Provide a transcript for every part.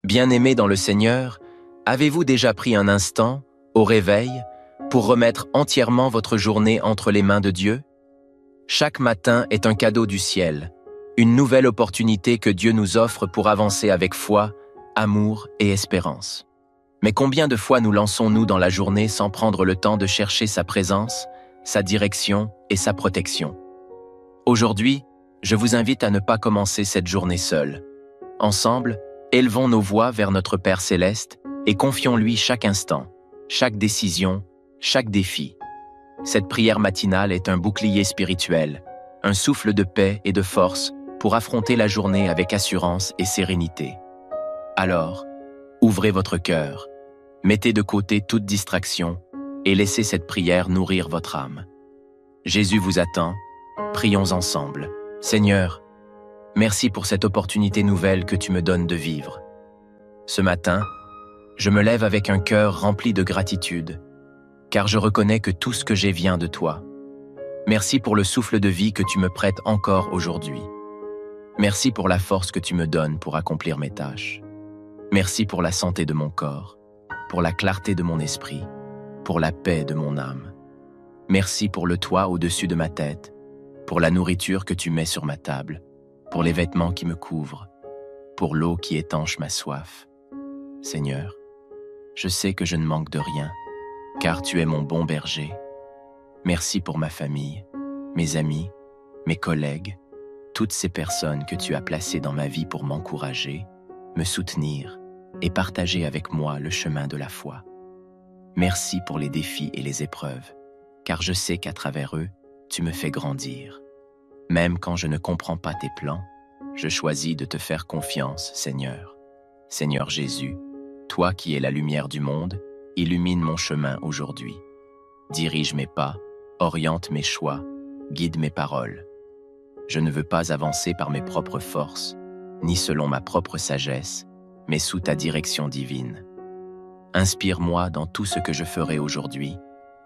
Bien-aimés dans le Seigneur, avez-vous déjà pris un instant, au réveil, pour remettre entièrement votre journée entre les mains de Dieu? Chaque matin est un cadeau du ciel, une nouvelle opportunité que Dieu nous offre pour avancer avec foi, amour et espérance. Mais combien de fois nous lançons-nous dans la journée sans prendre le temps de chercher sa présence, sa direction et sa protection? Aujourd'hui, je vous invite à ne pas commencer cette journée seule. Ensemble, élevons nos voix vers notre Père céleste et confions-lui chaque instant, chaque décision, chaque défi. Cette prière matinale est un bouclier spirituel, un souffle de paix et de force pour affronter la journée avec assurance et sérénité. Alors, ouvrez votre cœur, mettez de côté toute distraction et laissez cette prière nourrir votre âme. Jésus vous attend, prions ensemble. Seigneur, merci pour cette opportunité nouvelle que tu me donnes de vivre. Ce matin, je me lève avec un cœur rempli de gratitude, car je reconnais que tout ce que j'ai vient de toi. Merci pour le souffle de vie que tu me prêtes encore aujourd'hui. Merci pour la force que tu me donnes pour accomplir mes tâches. Merci pour la santé de mon corps, pour la clarté de mon esprit, pour la paix de mon âme. Merci pour le toit au-dessus de ma tête, pour la nourriture que tu mets sur ma table, pour les vêtements qui me couvrent, pour l'eau qui étanche ma soif. Seigneur, je sais que je ne manque de rien, car tu es mon bon berger. Merci pour ma famille, mes amis, mes collègues, toutes ces personnes que tu as placées dans ma vie pour m'encourager, me soutenir et partager avec moi le chemin de la foi. Merci pour les défis et les épreuves, car je sais qu'à travers eux, tu me fais grandir. Même quand je ne comprends pas tes plans, je choisis de te faire confiance, Seigneur. Seigneur Jésus, toi qui es la lumière du monde, illumine mon chemin aujourd'hui. Dirige mes pas, oriente mes choix, guide mes paroles. Je ne veux pas avancer par mes propres forces, ni selon ma propre sagesse, mais sous ta direction divine. Inspire-moi dans tout ce que je ferai aujourd'hui,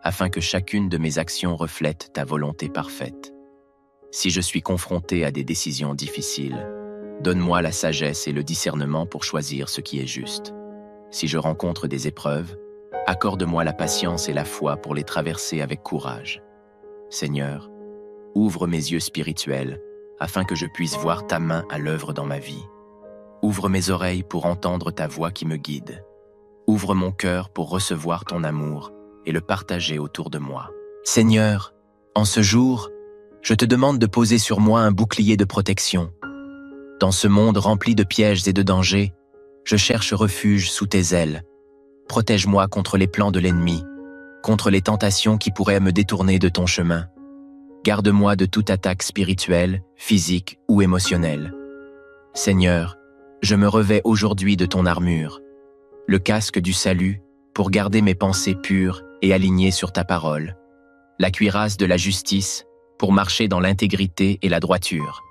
afin que chacune de mes actions reflète ta volonté parfaite. Si je suis confronté à des décisions difficiles, donne-moi la sagesse et le discernement pour choisir ce qui est juste. Si je rencontre des épreuves, accorde-moi la patience et la foi pour les traverser avec courage. Seigneur, ouvre mes yeux spirituels afin que je puisse voir ta main à l'œuvre dans ma vie. Ouvre mes oreilles pour entendre ta voix qui me guide. Ouvre mon cœur pour recevoir ton amour et le partager autour de moi. Seigneur, en ce jour, je te demande de poser sur moi un bouclier de protection. Dans ce monde rempli de pièges et de dangers, je cherche refuge sous tes ailes. Protège-moi contre les plans de l'ennemi, contre les tentations qui pourraient me détourner de ton chemin. Garde-moi de toute attaque spirituelle, physique ou émotionnelle. Seigneur, je me revêts aujourd'hui de ton armure, le casque du salut pour garder mes pensées pures et alignées sur ta parole, la cuirasse de la justice pour marcher dans l'intégrité et la droiture,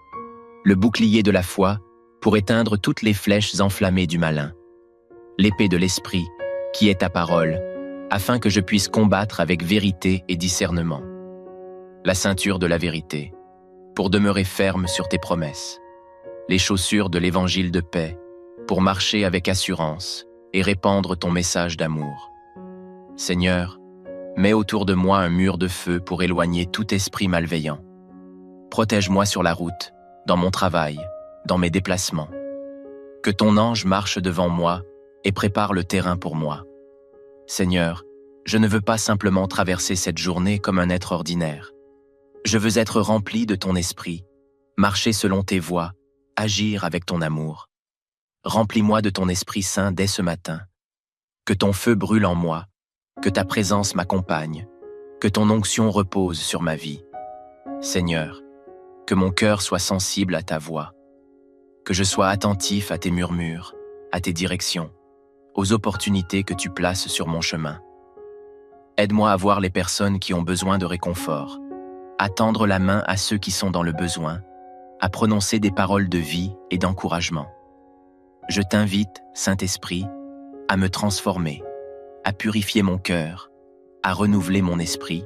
le bouclier de la foi pour éteindre toutes les flèches enflammées du malin, l'épée de l'esprit qui est ta parole, afin que je puisse combattre avec vérité et discernement, la ceinture de la vérité pour demeurer ferme sur tes promesses, les chaussures de l'évangile de paix pour marcher avec assurance et répandre ton message d'amour. Seigneur, mets autour de moi un mur de feu pour éloigner tout esprit malveillant. Protège-moi sur la route, dans mon travail, dans mes déplacements. Que ton ange marche devant moi et prépare le terrain pour moi. Seigneur, je ne veux pas simplement traverser cette journée comme un être ordinaire. Je veux être rempli de ton esprit, marcher selon tes voies, agir avec ton amour. Remplis-moi de ton Esprit Saint dès ce matin. Que ton feu brûle en moi, que ta présence m'accompagne, que ton onction repose sur ma vie. Seigneur, que mon cœur soit sensible à ta voix, que je sois attentif à tes murmures, à tes directions, aux opportunités que tu places sur mon chemin. Aide-moi à voir les personnes qui ont besoin de réconfort, à tendre la main à ceux qui sont dans le besoin, à prononcer des paroles de vie et d'encouragement. Je t'invite, Saint-Esprit, à me transformer, à purifier mon cœur, à renouveler mon esprit,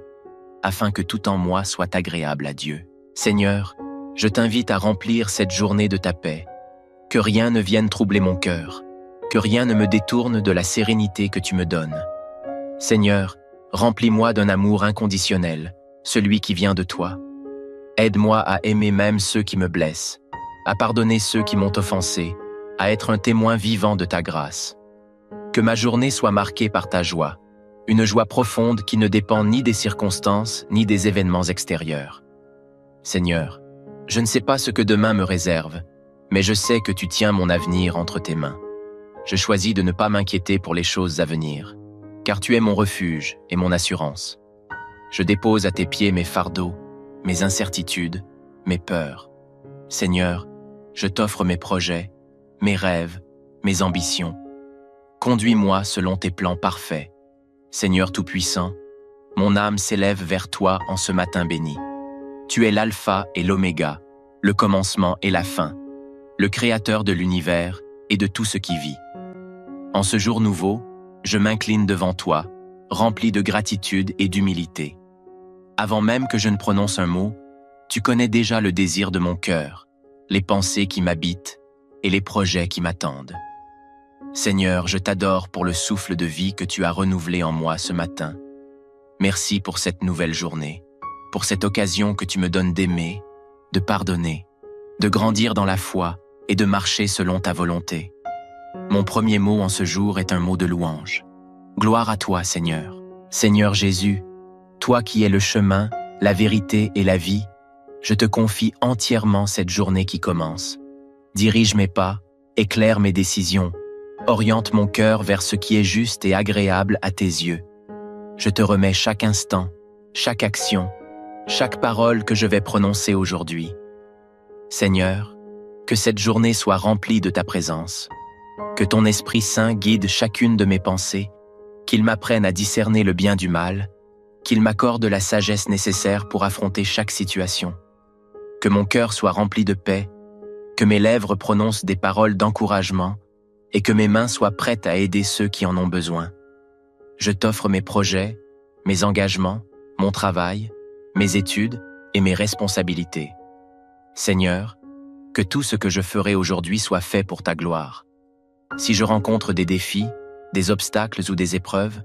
afin que tout en moi soit agréable à Dieu. Seigneur, je t'invite à remplir cette journée de ta paix, que rien ne vienne troubler mon cœur, que rien ne me détourne de la sérénité que tu me donnes. Seigneur, remplis-moi d'un amour inconditionnel, celui qui vient de toi. Aide-moi à aimer même ceux qui me blessent, à pardonner ceux qui m'ont offensé, à être un témoin vivant de ta grâce. Que ma journée soit marquée par ta joie, une joie profonde qui ne dépend ni des circonstances ni des événements extérieurs. Seigneur, je ne sais pas ce que demain me réserve, mais je sais que tu tiens mon avenir entre tes mains. Je choisis de ne pas m'inquiéter pour les choses à venir, car tu es mon refuge et mon assurance. Je dépose à tes pieds mes fardeaux, mes incertitudes, mes peurs. Seigneur, je t'offre mes projets, mes rêves, mes ambitions. Conduis-moi selon tes plans parfaits. Seigneur Tout-Puissant, mon âme s'élève vers toi en ce matin béni. Tu es l'alpha et l'oméga, le commencement et la fin, le créateur de l'univers et de tout ce qui vit. En ce jour nouveau, je m'incline devant toi, rempli de gratitude et d'humilité. Avant même que je ne prononce un mot, tu connais déjà le désir de mon cœur, les pensées qui m'habitent et les projets qui m'attendent. Seigneur, je t'adore pour le souffle de vie que tu as renouvelé en moi ce matin. Merci pour cette nouvelle journée, pour cette occasion que tu me donnes d'aimer, de pardonner, de grandir dans la foi et de marcher selon ta volonté. Mon premier mot en ce jour est un mot de louange. Gloire à toi, Seigneur. Seigneur Jésus, toi qui es le chemin, la vérité et la vie, je te confie entièrement cette journée qui commence. Dirige mes pas, éclaire mes décisions, oriente mon cœur vers ce qui est juste et agréable à tes yeux. Je te remets chaque instant, chaque action, chaque parole que je vais prononcer aujourd'hui. Seigneur, que cette journée soit remplie de ta présence. Que ton Esprit Saint guide chacune de mes pensées, qu'il m'apprenne à discerner le bien du mal, qu'il m'accorde la sagesse nécessaire pour affronter chaque situation. Que mon cœur soit rempli de paix, que mes lèvres prononcent des paroles d'encouragement et que mes mains soient prêtes à aider ceux qui en ont besoin. Je t'offre mes projets, mes engagements, mon travail, mes études et mes responsabilités. Seigneur, que tout ce que je ferai aujourd'hui soit fait pour ta gloire. Si je rencontre des défis, des obstacles ou des épreuves,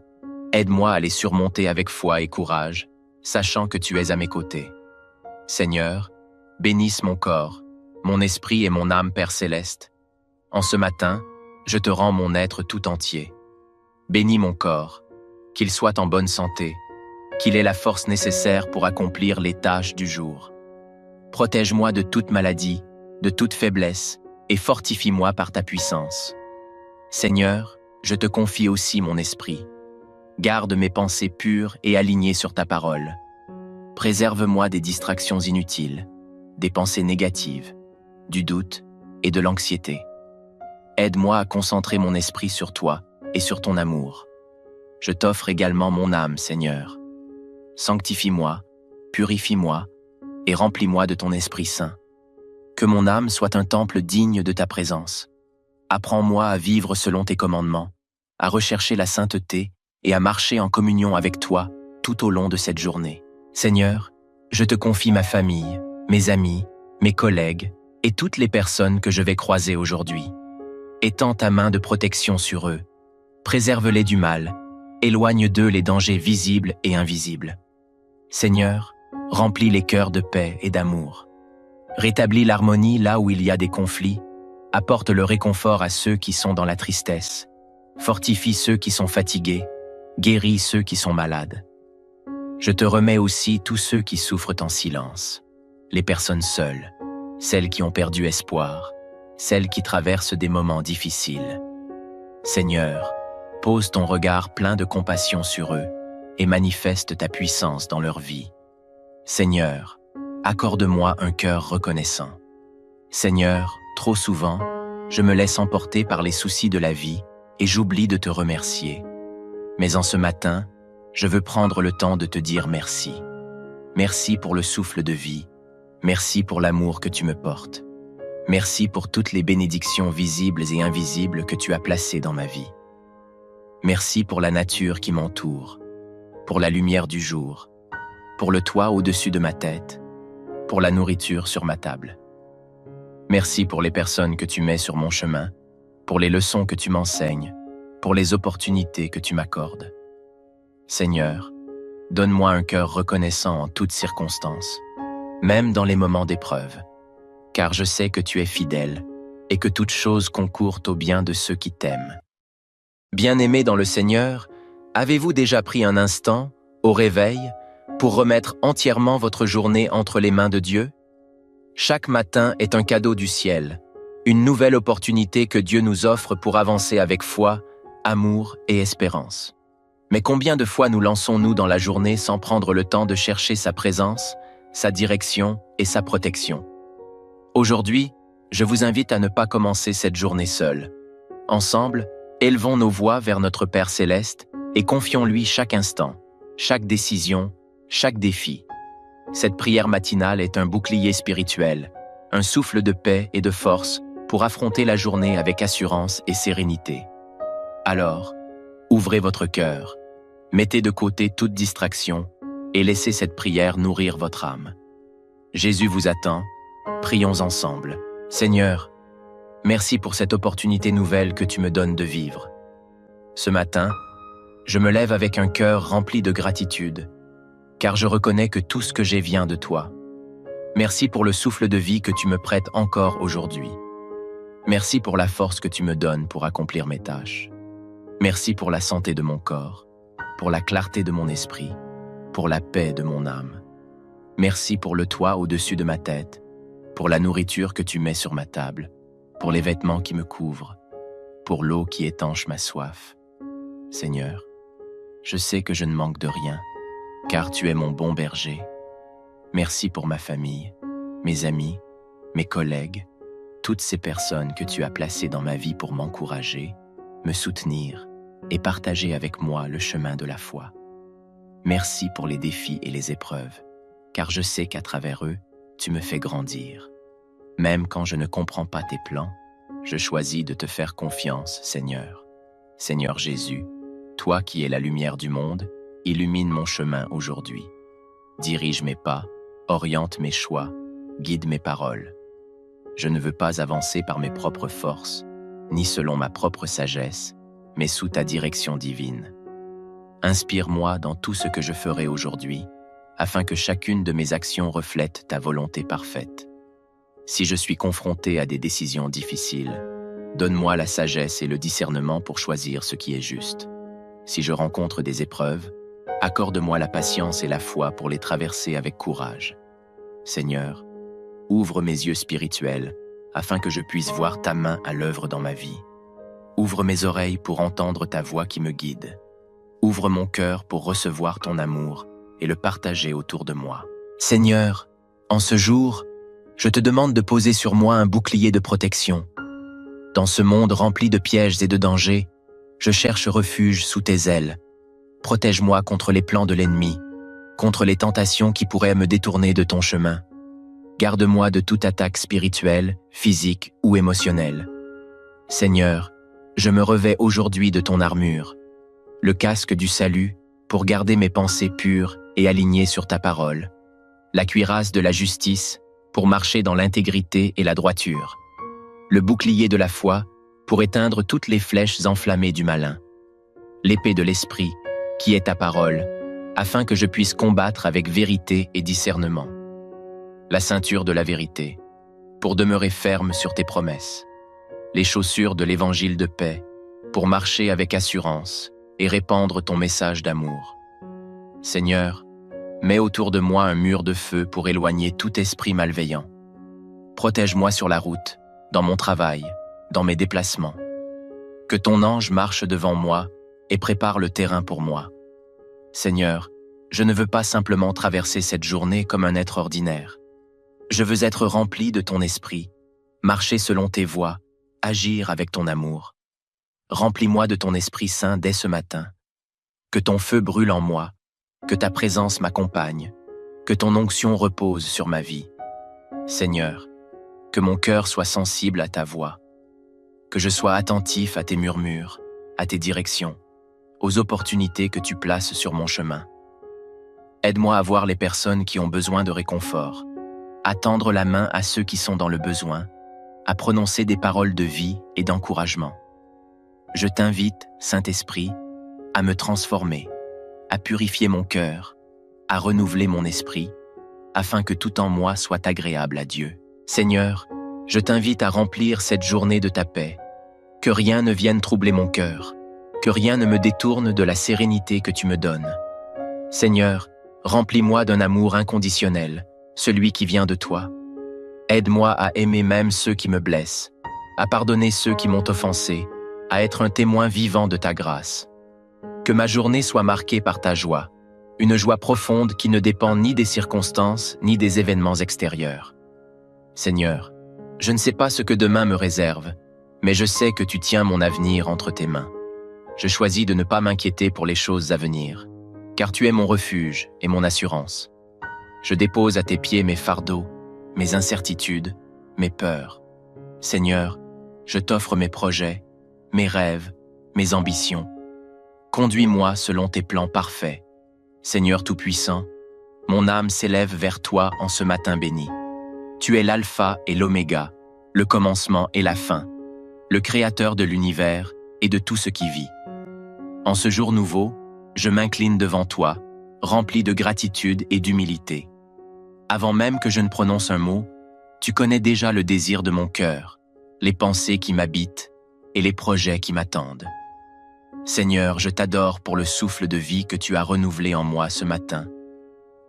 aide-moi à les surmonter avec foi et courage, sachant que tu es à mes côtés. Seigneur, bénisse mon corps, mon esprit et mon âme, Père céleste. En ce matin, je te rends mon être tout entier. Bénis mon corps, qu'il soit en bonne santé, qu'il ait la force nécessaire pour accomplir les tâches du jour. Protège-moi de toute maladie, de toute faiblesse, et fortifie-moi par ta puissance. Seigneur, je te confie aussi mon esprit. Garde mes pensées pures et alignées sur ta parole. Préserve-moi des distractions inutiles, des pensées négatives, du doute et de l'anxiété. Aide-moi à concentrer mon esprit sur toi et sur ton amour. Je t'offre également mon âme, Seigneur. Sanctifie-moi, purifie-moi et remplis-moi de ton Esprit Saint. Que mon âme soit un temple digne de ta présence. Apprends-moi à vivre selon tes commandements, à rechercher la sainteté et à marcher en communion avec toi tout au long de cette journée. Seigneur, je te confie ma famille, mes amis, mes collègues et toutes les personnes que je vais croiser aujourd'hui. Étends ta main de protection sur eux, préserve-les du mal, éloigne d'eux les dangers visibles et invisibles. Seigneur, remplis les cœurs de paix et d'amour. Rétablis l'harmonie là où il y a des conflits, apporte le réconfort à ceux qui sont dans la tristesse, fortifie ceux qui sont fatigués, guéris ceux qui sont malades. Je te remets aussi tous ceux qui souffrent en silence, les personnes seules, celles qui ont perdu espoir, celles qui traversent des moments difficiles. Seigneur, pose ton regard plein de compassion sur eux et manifeste ta puissance dans leur vie. Seigneur, accorde-moi un cœur reconnaissant. Seigneur, trop souvent, je me laisse emporter par les soucis de la vie et j'oublie de te remercier. Mais en ce matin, je veux prendre le temps de te dire merci. Merci pour le souffle de vie. Merci pour l'amour que tu me portes. Merci pour toutes les bénédictions visibles et invisibles que tu as placées dans ma vie. Merci pour la nature qui m'entoure, pour la lumière du jour, pour le toit au-dessus de ma tête, pour la nourriture sur ma table. Merci pour les personnes que tu mets sur mon chemin, pour les leçons que tu m'enseignes, pour les opportunités que tu m'accordes. Seigneur, donne-moi un cœur reconnaissant en toutes circonstances, même dans les moments d'épreuve, car je sais que tu es fidèle et que toute chose concourt au bien de ceux qui t'aiment. Bien-aimés dans le Seigneur, avez-vous déjà pris un instant, au réveil, pour remettre entièrement votre journée entre les mains de Dieu? Chaque matin est un cadeau du ciel, une nouvelle opportunité que Dieu nous offre pour avancer avec foi, amour et espérance. Mais combien de fois nous lançons-nous dans la journée sans prendre le temps de chercher sa présence, sa direction et sa protection? Aujourd'hui, je vous invite à ne pas commencer cette journée seule. Ensemble, élevons nos voix vers notre Père céleste et confions-lui chaque instant, chaque décision, chaque défi. Cette prière matinale est un bouclier spirituel, un souffle de paix et de force pour affronter la journée avec assurance et sérénité. Alors, ouvrez votre cœur, mettez de côté toute distraction et laissez cette prière nourrir votre âme. Jésus vous attend, prions ensemble. Seigneur, merci pour cette opportunité nouvelle que tu me donnes de vivre. Ce matin, je me lève avec un cœur rempli de gratitude, car je reconnais que tout ce que j'ai vient de toi. Merci pour le souffle de vie que tu me prêtes encore aujourd'hui. Merci pour la force que tu me donnes pour accomplir mes tâches. Merci pour la santé de mon corps, pour la clarté de mon esprit, pour la paix de mon âme. Merci pour le toit au-dessus de ma tête, pour la nourriture que tu mets sur ma table, pour les vêtements qui me couvrent, pour l'eau qui étanche ma soif. Seigneur, je sais que je ne manque de rien, car tu es mon bon berger. Merci pour ma famille, mes amis, mes collègues, toutes ces personnes que tu as placées dans ma vie pour m'encourager, me soutenir et partager avec moi le chemin de la foi. Merci pour les défis et les épreuves, car je sais qu'à travers eux, tu me fais grandir. Même quand je ne comprends pas tes plans, je choisis de te faire confiance, Seigneur. Seigneur Jésus, toi qui es la lumière du monde, illumine mon chemin aujourd'hui. Dirige mes pas, oriente mes choix, guide mes paroles. Je ne veux pas avancer par mes propres forces, ni selon ma propre sagesse, mais sous ta direction divine. Inspire-moi dans tout ce que je ferai aujourd'hui, afin que chacune de mes actions reflète ta volonté parfaite. Si je suis confronté à des décisions difficiles, donne-moi la sagesse et le discernement pour choisir ce qui est juste. Si je rencontre des épreuves, accorde-moi la patience et la foi pour les traverser avec courage. Seigneur, ouvre mes yeux spirituels afin que je puisse voir ta main à l'œuvre dans ma vie. Ouvre mes oreilles pour entendre ta voix qui me guide. Ouvre mon cœur pour recevoir ton amour et le partager autour de moi. Seigneur, en ce jour, je te demande de poser sur moi un bouclier de protection. Dans ce monde rempli de pièges et de dangers, je cherche refuge sous tes ailes. Protège-moi contre les plans de l'ennemi, contre les tentations qui pourraient me détourner de ton chemin. Garde-moi de toute attaque spirituelle, physique ou émotionnelle. Seigneur, je me revêts aujourd'hui de ton armure, le casque du salut pour garder mes pensées pures et alignées sur ta parole, la cuirasse de la justice pour marcher dans l'intégrité et la droiture, le bouclier de la foi pour éteindre toutes les flèches enflammées du malin, l'épée de l'esprit qui est ta parole, afin que je puisse combattre avec vérité et discernement, la ceinture de la vérité pour demeurer ferme sur tes promesses, les chaussures de l'évangile de paix pour marcher avec assurance et répandre ton message d'amour. Seigneur, mets autour de moi un mur de feu pour éloigner tout esprit malveillant. Protège-moi sur la route, dans mon travail, dans mes déplacements. Que ton ange marche devant moi et prépare le terrain pour moi. Seigneur, je ne veux pas simplement traverser cette journée comme un être ordinaire. Je veux être rempli de ton esprit, marcher selon tes voies, agir avec ton amour. Remplis-moi de ton Esprit Saint dès ce matin. Que ton feu brûle en moi, que ta présence m'accompagne, que ton onction repose sur ma vie. Seigneur, que mon cœur soit sensible à ta voix, que je sois attentif à tes murmures, à tes directions, aux opportunités que tu places sur mon chemin. Aide-moi à voir les personnes qui ont besoin de réconfort, à tendre la main à ceux qui sont dans le besoin, à prononcer des paroles de vie et d'encouragement. Je t'invite, Saint-Esprit, à me transformer, à purifier mon cœur, à renouveler mon esprit, afin que tout en moi soit agréable à Dieu. Seigneur, je t'invite à remplir cette journée de ta paix, que rien ne vienne troubler mon cœur, que rien ne me détourne de la sérénité que tu me donnes. Seigneur, remplis-moi d'un amour inconditionnel, celui qui vient de toi. Aide-moi à aimer même ceux qui me blessent, à pardonner ceux qui m'ont offensé, à être un témoin vivant de ta grâce. Que ma journée soit marquée par ta joie, une joie profonde qui ne dépend ni des circonstances ni des événements extérieurs. Seigneur, je ne sais pas ce que demain me réserve, mais je sais que tu tiens mon avenir entre tes mains. Je choisis de ne pas m'inquiéter pour les choses à venir, car tu es mon refuge et mon assurance. Je dépose à tes pieds mes fardeaux, mes incertitudes, mes peurs. Seigneur, je t'offre mes projets, mes rêves, mes ambitions. Conduis-moi selon tes plans parfaits. Seigneur Tout-Puissant, mon âme s'élève vers toi en ce matin béni. Tu es l'alpha et l'oméga, le commencement et la fin, le créateur de l'univers et de tout ce qui vit. En ce jour nouveau, je m'incline devant toi, rempli de gratitude et d'humilité. Avant même que je ne prononce un mot, tu connais déjà le désir de mon cœur, les pensées qui m'habitent et les projets qui m'attendent. Seigneur, je t'adore pour le souffle de vie que tu as renouvelé en moi ce matin.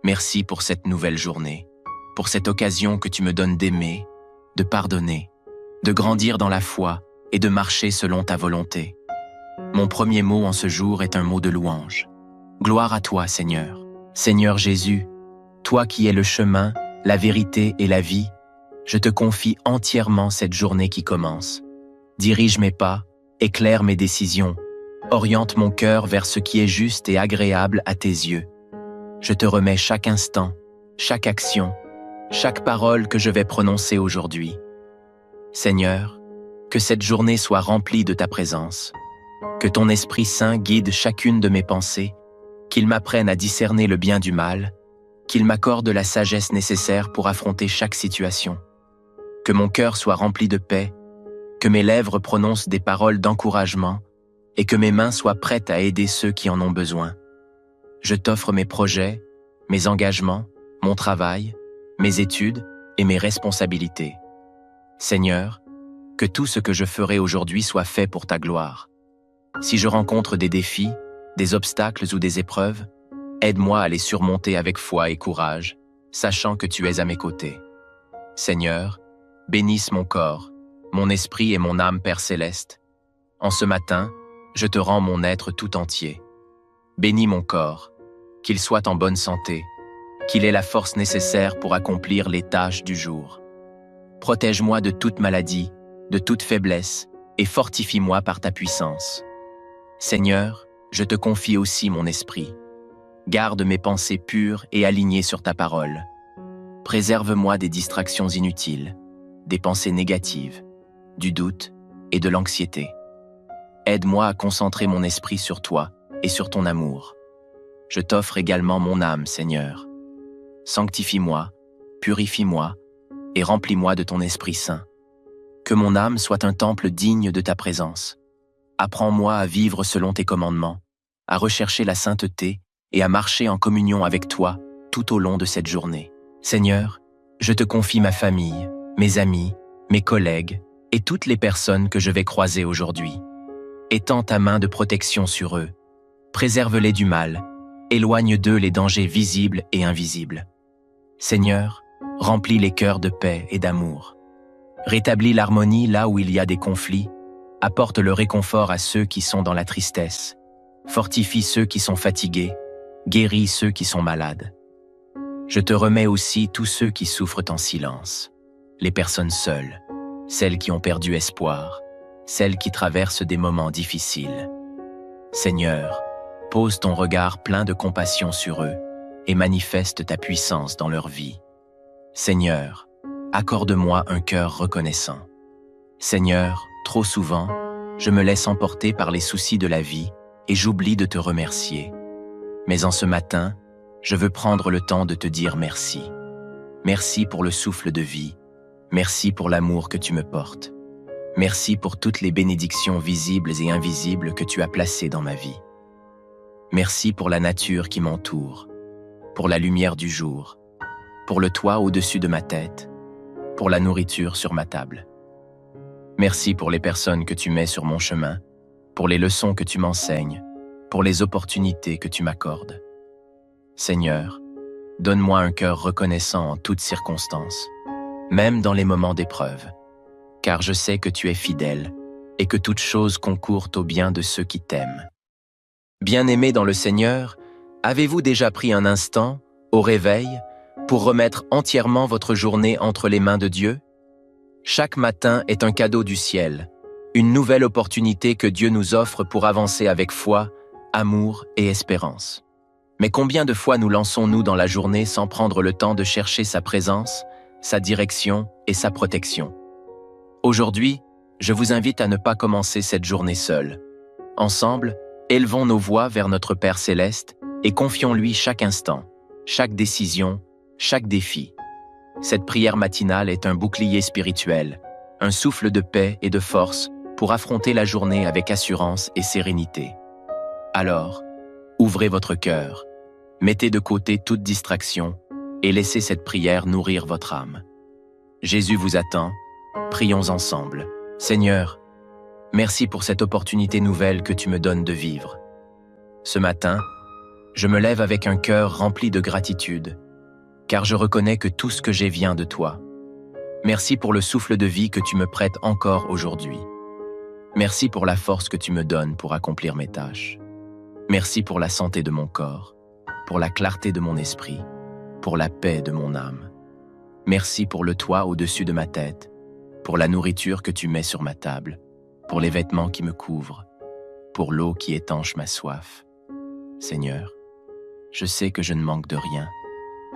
Merci pour cette nouvelle journée, pour cette occasion que tu me donnes d'aimer, de pardonner, de grandir dans la foi et de marcher selon ta volonté. Mon premier mot en ce jour est un mot de louange. Gloire à toi, Seigneur. Seigneur Jésus, toi qui es le chemin, la vérité et la vie, je te confie entièrement cette journée qui commence. Dirige mes pas, éclaire mes décisions, oriente mon cœur vers ce qui est juste et agréable à tes yeux. Je te remets chaque instant, chaque action, chaque parole que je vais prononcer aujourd'hui. Seigneur, que cette journée soit remplie de ta présence, que ton Esprit Saint guide chacune de mes pensées, qu'il m'apprenne à discerner le bien du mal, qu'il m'accorde la sagesse nécessaire pour affronter chaque situation, que mon cœur soit rempli de paix, que mes lèvres prononcent des paroles d'encouragement et que mes mains soient prêtes à aider ceux qui en ont besoin. Je t'offre mes projets, mes engagements, mon travail, mes études et mes responsabilités. Seigneur, que tout ce que je ferai aujourd'hui soit fait pour ta gloire. Si je rencontre des défis, des obstacles ou des épreuves, aide-moi à les surmonter avec foi et courage, sachant que tu es à mes côtés. Seigneur, bénisse mon corps, mon esprit et mon âme, Père céleste. En ce matin, je te rends mon être tout entier. Bénis mon corps, qu'il soit en bonne santé, qu'il ait la force nécessaire pour accomplir les tâches du jour. Protège-moi de toute maladie, de toute faiblesse, et fortifie-moi par ta puissance. Seigneur, je te confie aussi mon esprit. Garde mes pensées pures et alignées sur ta parole. Préserve-moi des distractions inutiles, des pensées négatives, du doute et de l'anxiété. Aide-moi à concentrer mon esprit sur toi et sur ton amour. Je t'offre également mon âme, Seigneur. Sanctifie-moi, purifie-moi et remplis-moi de ton Esprit Saint. Que mon âme soit un temple digne de ta présence. Apprends-moi à vivre selon tes commandements, à rechercher la sainteté et à marcher en communion avec toi tout au long de cette journée. Seigneur, je te confie ma famille, mes amis, mes collègues et toutes les personnes que je vais croiser aujourd'hui. Étends ta main de protection sur eux. Préserve-les du mal. Éloigne d'eux les dangers visibles et invisibles. Seigneur, remplis les cœurs de paix et d'amour. Rétablis l'harmonie là où il y a des conflits. Apporte le réconfort à ceux qui sont dans la tristesse. Fortifie ceux qui sont fatigués. Guéris ceux qui sont malades. Je te remets aussi tous ceux qui souffrent en silence. Les personnes seules, celles qui ont perdu espoir, celles qui traversent des moments difficiles. Seigneur, pose ton regard plein de compassion sur eux et manifeste ta puissance dans leur vie. Seigneur, accorde-moi un cœur reconnaissant. Seigneur, trop souvent, je me laisse emporter par les soucis de la vie et j'oublie de te remercier. Mais en ce matin, je veux prendre le temps de te dire merci. Merci pour le souffle de vie. Merci pour l'amour que tu me portes. Merci pour toutes les bénédictions visibles et invisibles que tu as placées dans ma vie. Merci pour la nature qui m'entoure, pour la lumière du jour, pour le toit au-dessus de ma tête, pour la nourriture sur ma table. Merci pour les personnes que tu mets sur mon chemin, pour les leçons que tu m'enseignes, pour les opportunités que tu m'accordes. Seigneur, donne-moi un cœur reconnaissant en toutes circonstances, même dans les moments d'épreuve, car je sais que tu es fidèle et que toute chose concourt au bien de ceux qui t'aiment. Bien-aimés dans le Seigneur, avez-vous déjà pris un instant, au réveil, pour remettre entièrement votre journée entre les mains de Dieu? Chaque matin est un cadeau du ciel, une nouvelle opportunité que Dieu nous offre pour avancer avec foi, amour et espérance. Mais combien de fois nous lançons-nous dans la journée sans prendre le temps de chercher sa présence, sa direction et sa protection? Aujourd'hui, je vous invite à ne pas commencer cette journée seule. Ensemble, élevons nos voix vers notre Père céleste et confions-lui chaque instant, chaque décision, chaque défi. Cette prière matinale est un bouclier spirituel, un souffle de paix et de force pour affronter la journée avec assurance et sérénité. Alors, ouvrez votre cœur, mettez de côté toute distraction et laissez cette prière nourrir votre âme. Jésus vous attend, prions ensemble. Seigneur, merci pour cette opportunité nouvelle que tu me donnes de vivre. Ce matin, je me lève avec un cœur rempli de gratitude, car je reconnais que tout ce que j'ai vient de toi. Merci pour le souffle de vie que tu me prêtes encore aujourd'hui. Merci pour la force que tu me donnes pour accomplir mes tâches. Merci pour la santé de mon corps, pour la clarté de mon esprit, pour la paix de mon âme. Merci pour le toit au-dessus de ma tête, pour la nourriture que tu mets sur ma table, pour les vêtements qui me couvrent, pour l'eau qui étanche ma soif. Seigneur, je sais que je ne manque de rien,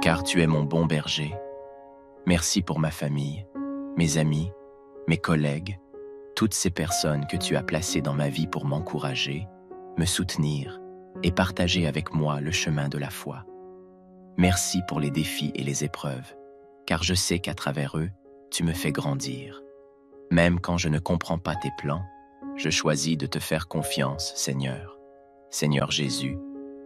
car tu es mon bon berger. Merci pour ma famille, mes amis, mes collègues, toutes ces personnes que tu as placées dans ma vie pour m'encourager, me soutenir et partager avec moi le chemin de la foi. Merci pour les défis et les épreuves, car je sais qu'à travers eux, tu me fais grandir. Même quand je ne comprends pas tes plans, je choisis de te faire confiance, Seigneur. Seigneur Jésus,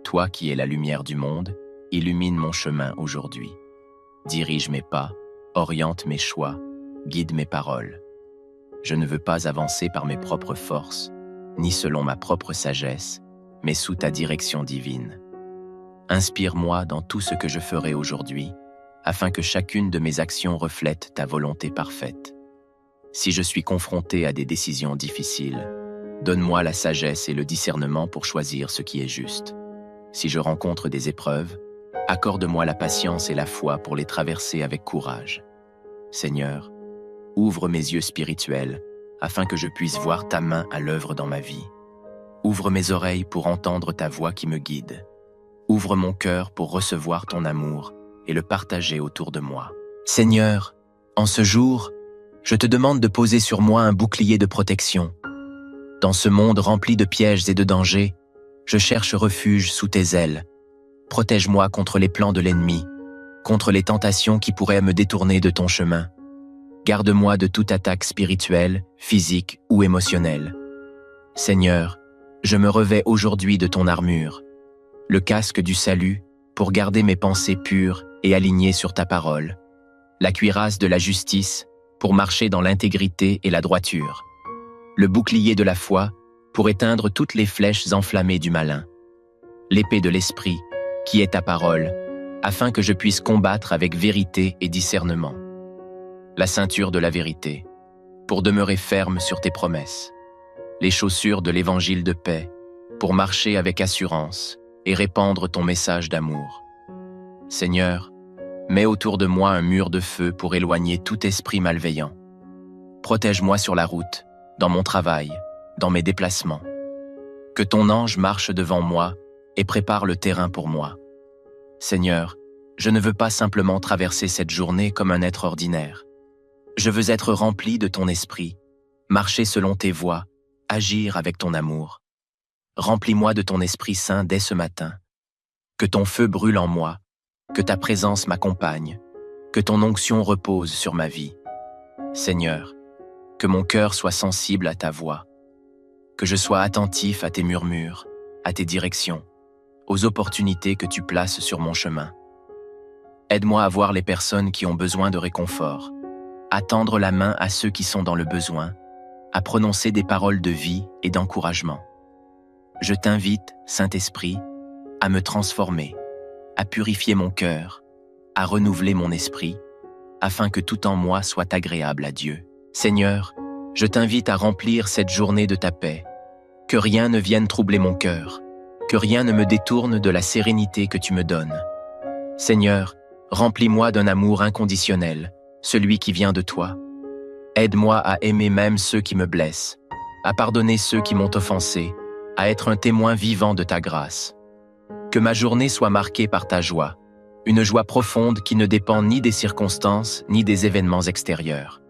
toi qui es la lumière du monde, illumine mon chemin aujourd'hui. Dirige mes pas, oriente mes choix, guide mes paroles. Je ne veux pas avancer par mes propres forces, ni selon ma propre sagesse, mais sous ta direction divine. Inspire-moi dans tout ce que je ferai aujourd'hui, afin que chacune de mes actions reflète ta volonté parfaite. Si je suis confronté à des décisions difficiles, donne-moi la sagesse et le discernement pour choisir ce qui est juste. Si je rencontre des épreuves, accorde-moi la patience et la foi pour les traverser avec courage. Seigneur, ouvre mes yeux spirituels afin que je puisse voir ta main à l'œuvre dans ma vie. Ouvre mes oreilles pour entendre ta voix qui me guide. Ouvre mon cœur pour recevoir ton amour et le partager autour de moi. Seigneur, en ce jour, je te demande de poser sur moi un bouclier de protection. Dans ce monde rempli de pièges et de dangers, je cherche refuge sous tes ailes. Protège-moi contre les plans de l'ennemi, contre les tentations qui pourraient me détourner de ton chemin. Garde-moi de toute attaque spirituelle, physique ou émotionnelle. Seigneur, je me revêts aujourd'hui de ton armure, le casque du salut pour garder mes pensées pures et alignées sur ta parole, la cuirasse de la justice pour marcher dans l'intégrité et la droiture, le bouclier de la foi pour éteindre toutes les flèches enflammées du malin, l'épée de l'esprit qui est ta parole, afin que je puisse combattre avec vérité et discernement. La ceinture de la vérité, pour demeurer ferme sur tes promesses. Les chaussures de l'évangile de paix, pour marcher avec assurance et répandre ton message d'amour. Seigneur, mets autour de moi un mur de feu pour éloigner tout esprit malveillant. Protège-moi sur la route, dans mon travail, dans mes déplacements. Que ton ange marche devant moi et prépare le terrain pour moi. Seigneur, je ne veux pas simplement traverser cette journée comme un être ordinaire. Je veux être rempli de ton esprit, marcher selon tes voies, agir avec ton amour. Remplis-moi de ton Esprit Saint dès ce matin. Que ton feu brûle en moi, que ta présence m'accompagne, que ton onction repose sur ma vie. Seigneur, que mon cœur soit sensible à ta voix, que je sois attentif à tes murmures, à tes directions, aux opportunités que tu places sur mon chemin. Aide-moi à voir les personnes qui ont besoin de réconfort, à tendre la main à ceux qui sont dans le besoin, à prononcer des paroles de vie et d'encouragement. Je t'invite, Saint-Esprit, à me transformer, à purifier mon cœur, à renouveler mon esprit, afin que tout en moi soit agréable à Dieu. Seigneur, je t'invite à remplir cette journée de ta paix, que rien ne vienne troubler mon cœur, que rien ne me détourne de la sérénité que tu me donnes. Seigneur, remplis-moi d'un amour inconditionnel, celui qui vient de toi. Aide-moi à aimer même ceux qui me blessent, à pardonner ceux qui m'ont offensé, à être un témoin vivant de ta grâce. Que ma journée soit marquée par ta joie, une joie profonde qui ne dépend ni des circonstances ni des événements extérieurs.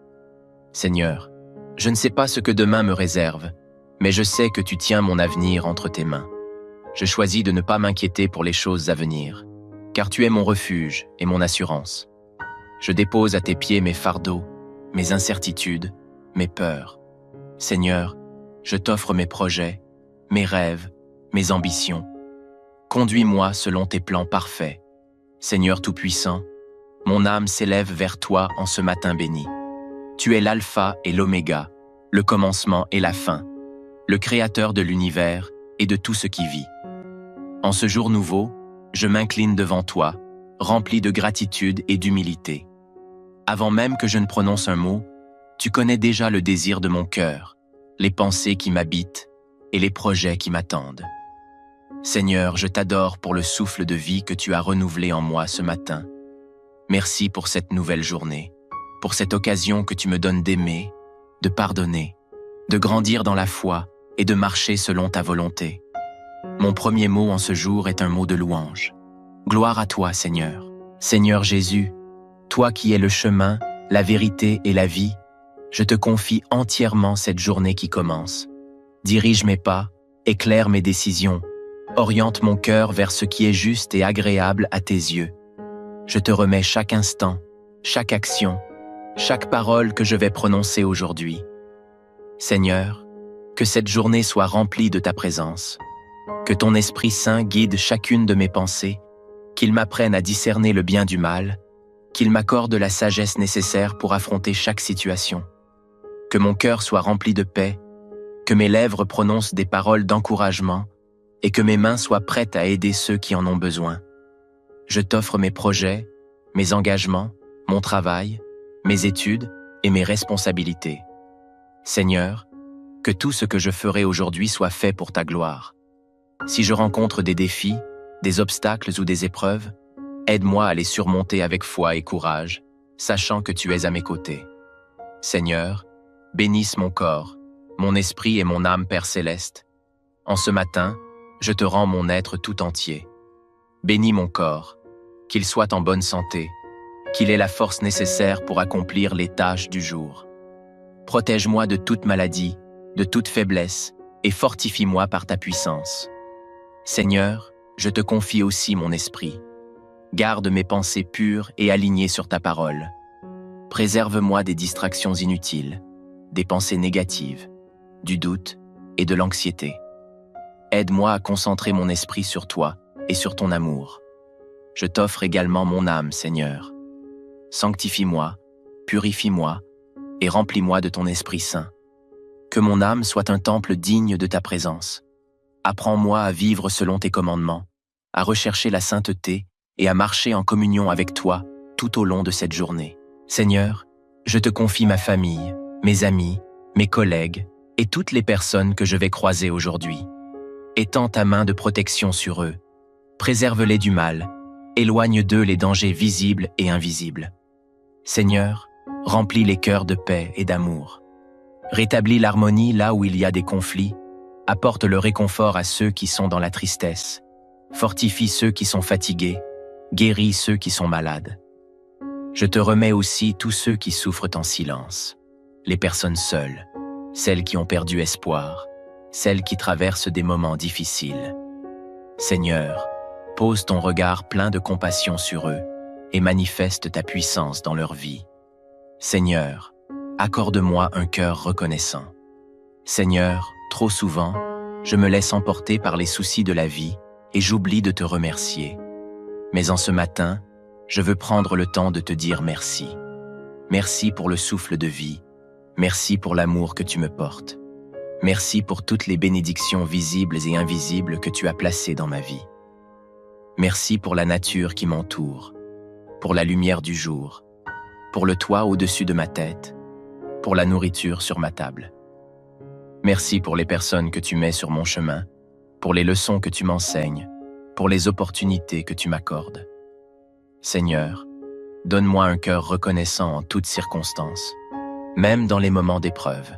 Seigneur, je ne sais pas ce que demain me réserve, mais je sais que tu tiens mon avenir entre tes mains. Je choisis de ne pas m'inquiéter pour les choses à venir, car tu es mon refuge et mon assurance. Je dépose à tes pieds mes fardeaux, mes incertitudes, mes peurs. Seigneur, je t'offre mes projets, mes rêves, mes ambitions. Conduis-moi selon tes plans parfaits. Seigneur Tout-Puissant, mon âme s'élève vers toi en ce matin béni. Tu es l'alpha et l'oméga, le commencement et la fin, le créateur de l'univers et de tout ce qui vit. En ce jour nouveau, je m'incline devant toi, rempli de gratitude et d'humilité. Avant même que je ne prononce un mot, tu connais déjà le désir de mon cœur, les pensées qui m'habitent et les projets qui m'attendent. Seigneur, je t'adore pour le souffle de vie que tu as renouvelé en moi ce matin. Merci pour cette nouvelle journée, pour cette occasion que tu me donnes d'aimer, de pardonner, de grandir dans la foi et de marcher selon ta volonté. Mon premier mot en ce jour est un mot de louange. Gloire à toi, Seigneur. Seigneur Jésus, toi qui es le chemin, la vérité et la vie, je te confie entièrement cette journée qui commence. Dirige mes pas, éclaire mes décisions, oriente mon cœur vers ce qui est juste et agréable à tes yeux. Je te remets chaque instant, chaque action, chaque parole que je vais prononcer aujourd'hui. Seigneur, que cette journée soit remplie de ta présence, que ton Esprit Saint guide chacune de mes pensées, qu'il m'apprenne à discerner le bien du mal, qu'il m'accorde la sagesse nécessaire pour affronter chaque situation, que mon cœur soit rempli de paix, que mes lèvres prononcent des paroles d'encouragement et que mes mains soient prêtes à aider ceux qui en ont besoin. Je t'offre mes projets, mes engagements, mon travail, mes études et mes responsabilités. Seigneur, que tout ce que je ferai aujourd'hui soit fait pour ta gloire. Si je rencontre des défis, des obstacles ou des épreuves, aide-moi à les surmonter avec foi et courage, sachant que tu es à mes côtés. Seigneur, bénisse mon corps, mon esprit et mon âme, Père céleste. En ce matin, je te rends mon être tout entier. Bénis mon corps, qu'il soit en bonne santé, qu'il ait la force nécessaire pour accomplir les tâches du jour. Protège-moi de toute maladie, de toute faiblesse, et fortifie-moi par ta puissance. Seigneur, je te confie aussi mon esprit. Garde mes pensées pures et alignées sur ta parole. Préserve-moi des distractions inutiles, des pensées négatives, du doute et de l'anxiété. Aide-moi à concentrer mon esprit sur toi et sur ton amour. Je t'offre également mon âme, Seigneur. Sanctifie-moi, purifie-moi et remplis-moi de ton Esprit Saint. Que mon âme soit un temple digne de ta présence. Apprends-moi à vivre selon tes commandements, à rechercher la sainteté et à marcher en communion avec toi tout au long de cette journée. Seigneur, je te confie ma famille, mes amis, mes collègues et toutes les personnes que je vais croiser aujourd'hui. Étends ta main de protection sur eux. Préserve-les du mal. Éloigne d'eux les dangers visibles et invisibles. Seigneur, remplis les cœurs de paix et d'amour. Rétablis l'harmonie là où il y a des conflits. Apporte le réconfort à ceux qui sont dans la tristesse. Fortifie ceux qui sont fatigués. Guéris ceux qui sont malades. Je te remets aussi tous ceux qui souffrent en silence. Les personnes seules, celles qui ont perdu espoir, celles qui traversent des moments difficiles. Seigneur, pose ton regard plein de compassion sur eux et manifeste ta puissance dans leur vie. Seigneur, accorde-moi un cœur reconnaissant. Seigneur, trop souvent, je me laisse emporter par les soucis de la vie et j'oublie de te remercier. Mais en ce matin, je veux prendre le temps de te dire merci. Merci pour le souffle de vie. Merci pour l'amour que tu me portes. Merci pour toutes les bénédictions visibles et invisibles que tu as placées dans ma vie. Merci pour la nature qui m'entoure, pour la lumière du jour, pour le toit au-dessus de ma tête, pour la nourriture sur ma table. Merci pour les personnes que tu mets sur mon chemin, pour les leçons que tu m'enseignes, pour les opportunités que tu m'accordes. Seigneur, donne-moi un cœur reconnaissant en toutes circonstances, même dans les moments d'épreuve,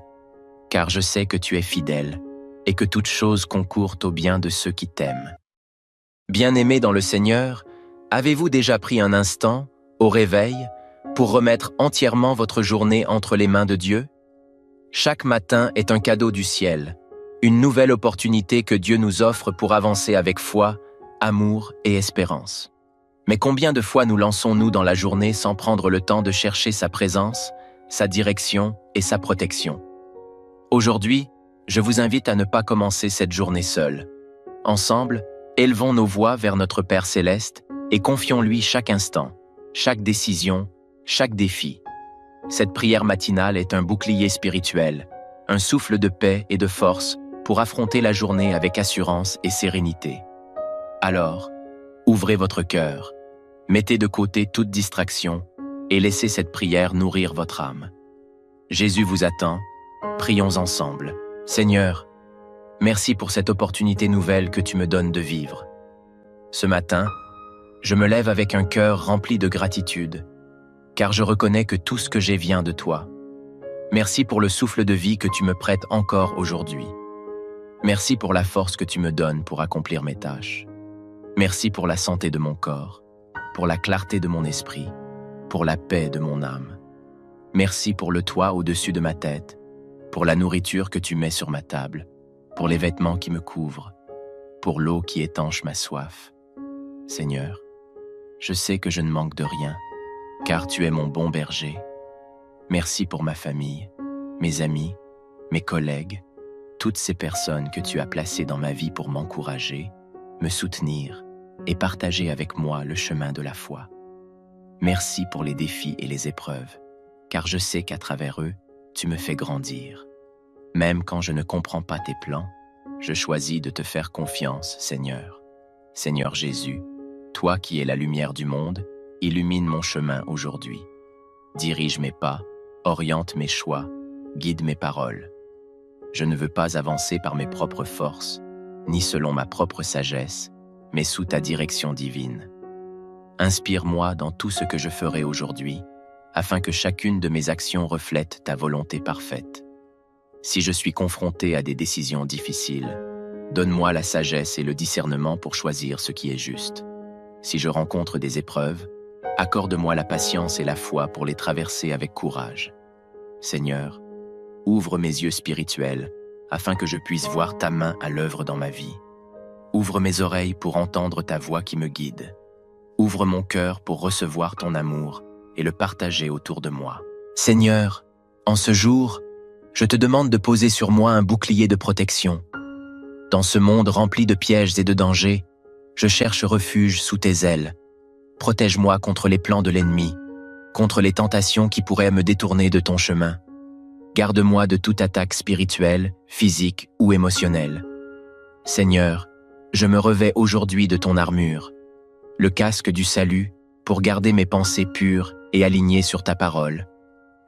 car je sais que tu es fidèle et que toute chose concourt au bien de ceux qui t'aiment. Bien-aimés dans le Seigneur, avez-vous déjà pris un instant, au réveil, pour remettre entièrement votre journée entre les mains de Dieu? Chaque matin est un cadeau du ciel, une nouvelle opportunité que Dieu nous offre pour avancer avec foi, amour et espérance. Mais combien de fois nous lançons-nous dans la journée sans prendre le temps de chercher sa présence, sa direction et sa protection? Aujourd'hui, je vous invite à ne pas commencer cette journée seule. Ensemble, élevons nos voix vers notre Père céleste et confions-lui chaque instant, chaque décision, chaque défi. Cette prière matinale est un bouclier spirituel, un souffle de paix et de force pour affronter la journée avec assurance et sérénité. Alors, ouvrez votre cœur, mettez de côté toute distraction et laissez cette prière nourrir votre âme. Jésus vous attend, prions ensemble. Seigneur, merci pour cette opportunité nouvelle que tu me donnes de vivre. Ce matin, je me lève avec un cœur rempli de gratitude, car je reconnais que tout ce que j'ai vient de toi. Merci pour le souffle de vie que tu me prêtes encore aujourd'hui. Merci pour la force que tu me donnes pour accomplir mes tâches. Merci pour la santé de mon corps, pour la clarté de mon esprit, pour la paix de mon âme. Merci pour le toit au-dessus de ma tête, pour la nourriture que tu mets sur ma table, pour les vêtements qui me couvrent, pour l'eau qui étanche ma soif. Seigneur, je sais que je ne manque de rien, car tu es mon bon berger. Merci pour ma famille, mes amis, mes collègues, toutes ces personnes que tu as placées dans ma vie pour m'encourager, me soutenir et partager avec moi le chemin de la foi. Merci pour les défis et les épreuves, car je sais qu'à travers eux, tu me fais grandir. Même quand je ne comprends pas tes plans, je choisis de te faire confiance, Seigneur. Seigneur Jésus, toi qui es la lumière du monde, illumine mon chemin aujourd'hui. Dirige mes pas, oriente mes choix, guide mes paroles. Je ne veux pas avancer par mes propres forces, ni selon ma propre sagesse, mais sous ta direction divine. Inspire-moi dans tout ce que je ferai aujourd'hui, afin que chacune de mes actions reflète ta volonté parfaite. Si je suis confronté à des décisions difficiles, donne-moi la sagesse et le discernement pour choisir ce qui est juste. Si je rencontre des épreuves, accorde-moi la patience et la foi pour les traverser avec courage. Seigneur, ouvre mes yeux spirituels afin que je puisse voir ta main à l'œuvre dans ma vie. Ouvre mes oreilles pour entendre ta voix qui me guide. Ouvre mon cœur pour recevoir ton amour et le partager autour de moi. Seigneur, en ce jour, je te demande de poser sur moi un bouclier de protection. Dans ce monde rempli de pièges et de dangers, je cherche refuge sous tes ailes. Protège-moi contre les plans de l'ennemi, contre les tentations qui pourraient me détourner de ton chemin. Garde-moi de toute attaque spirituelle, physique ou émotionnelle. Seigneur, je me revêts aujourd'hui de ton armure, le casque du salut pour garder mes pensées pures et alignées sur ta parole,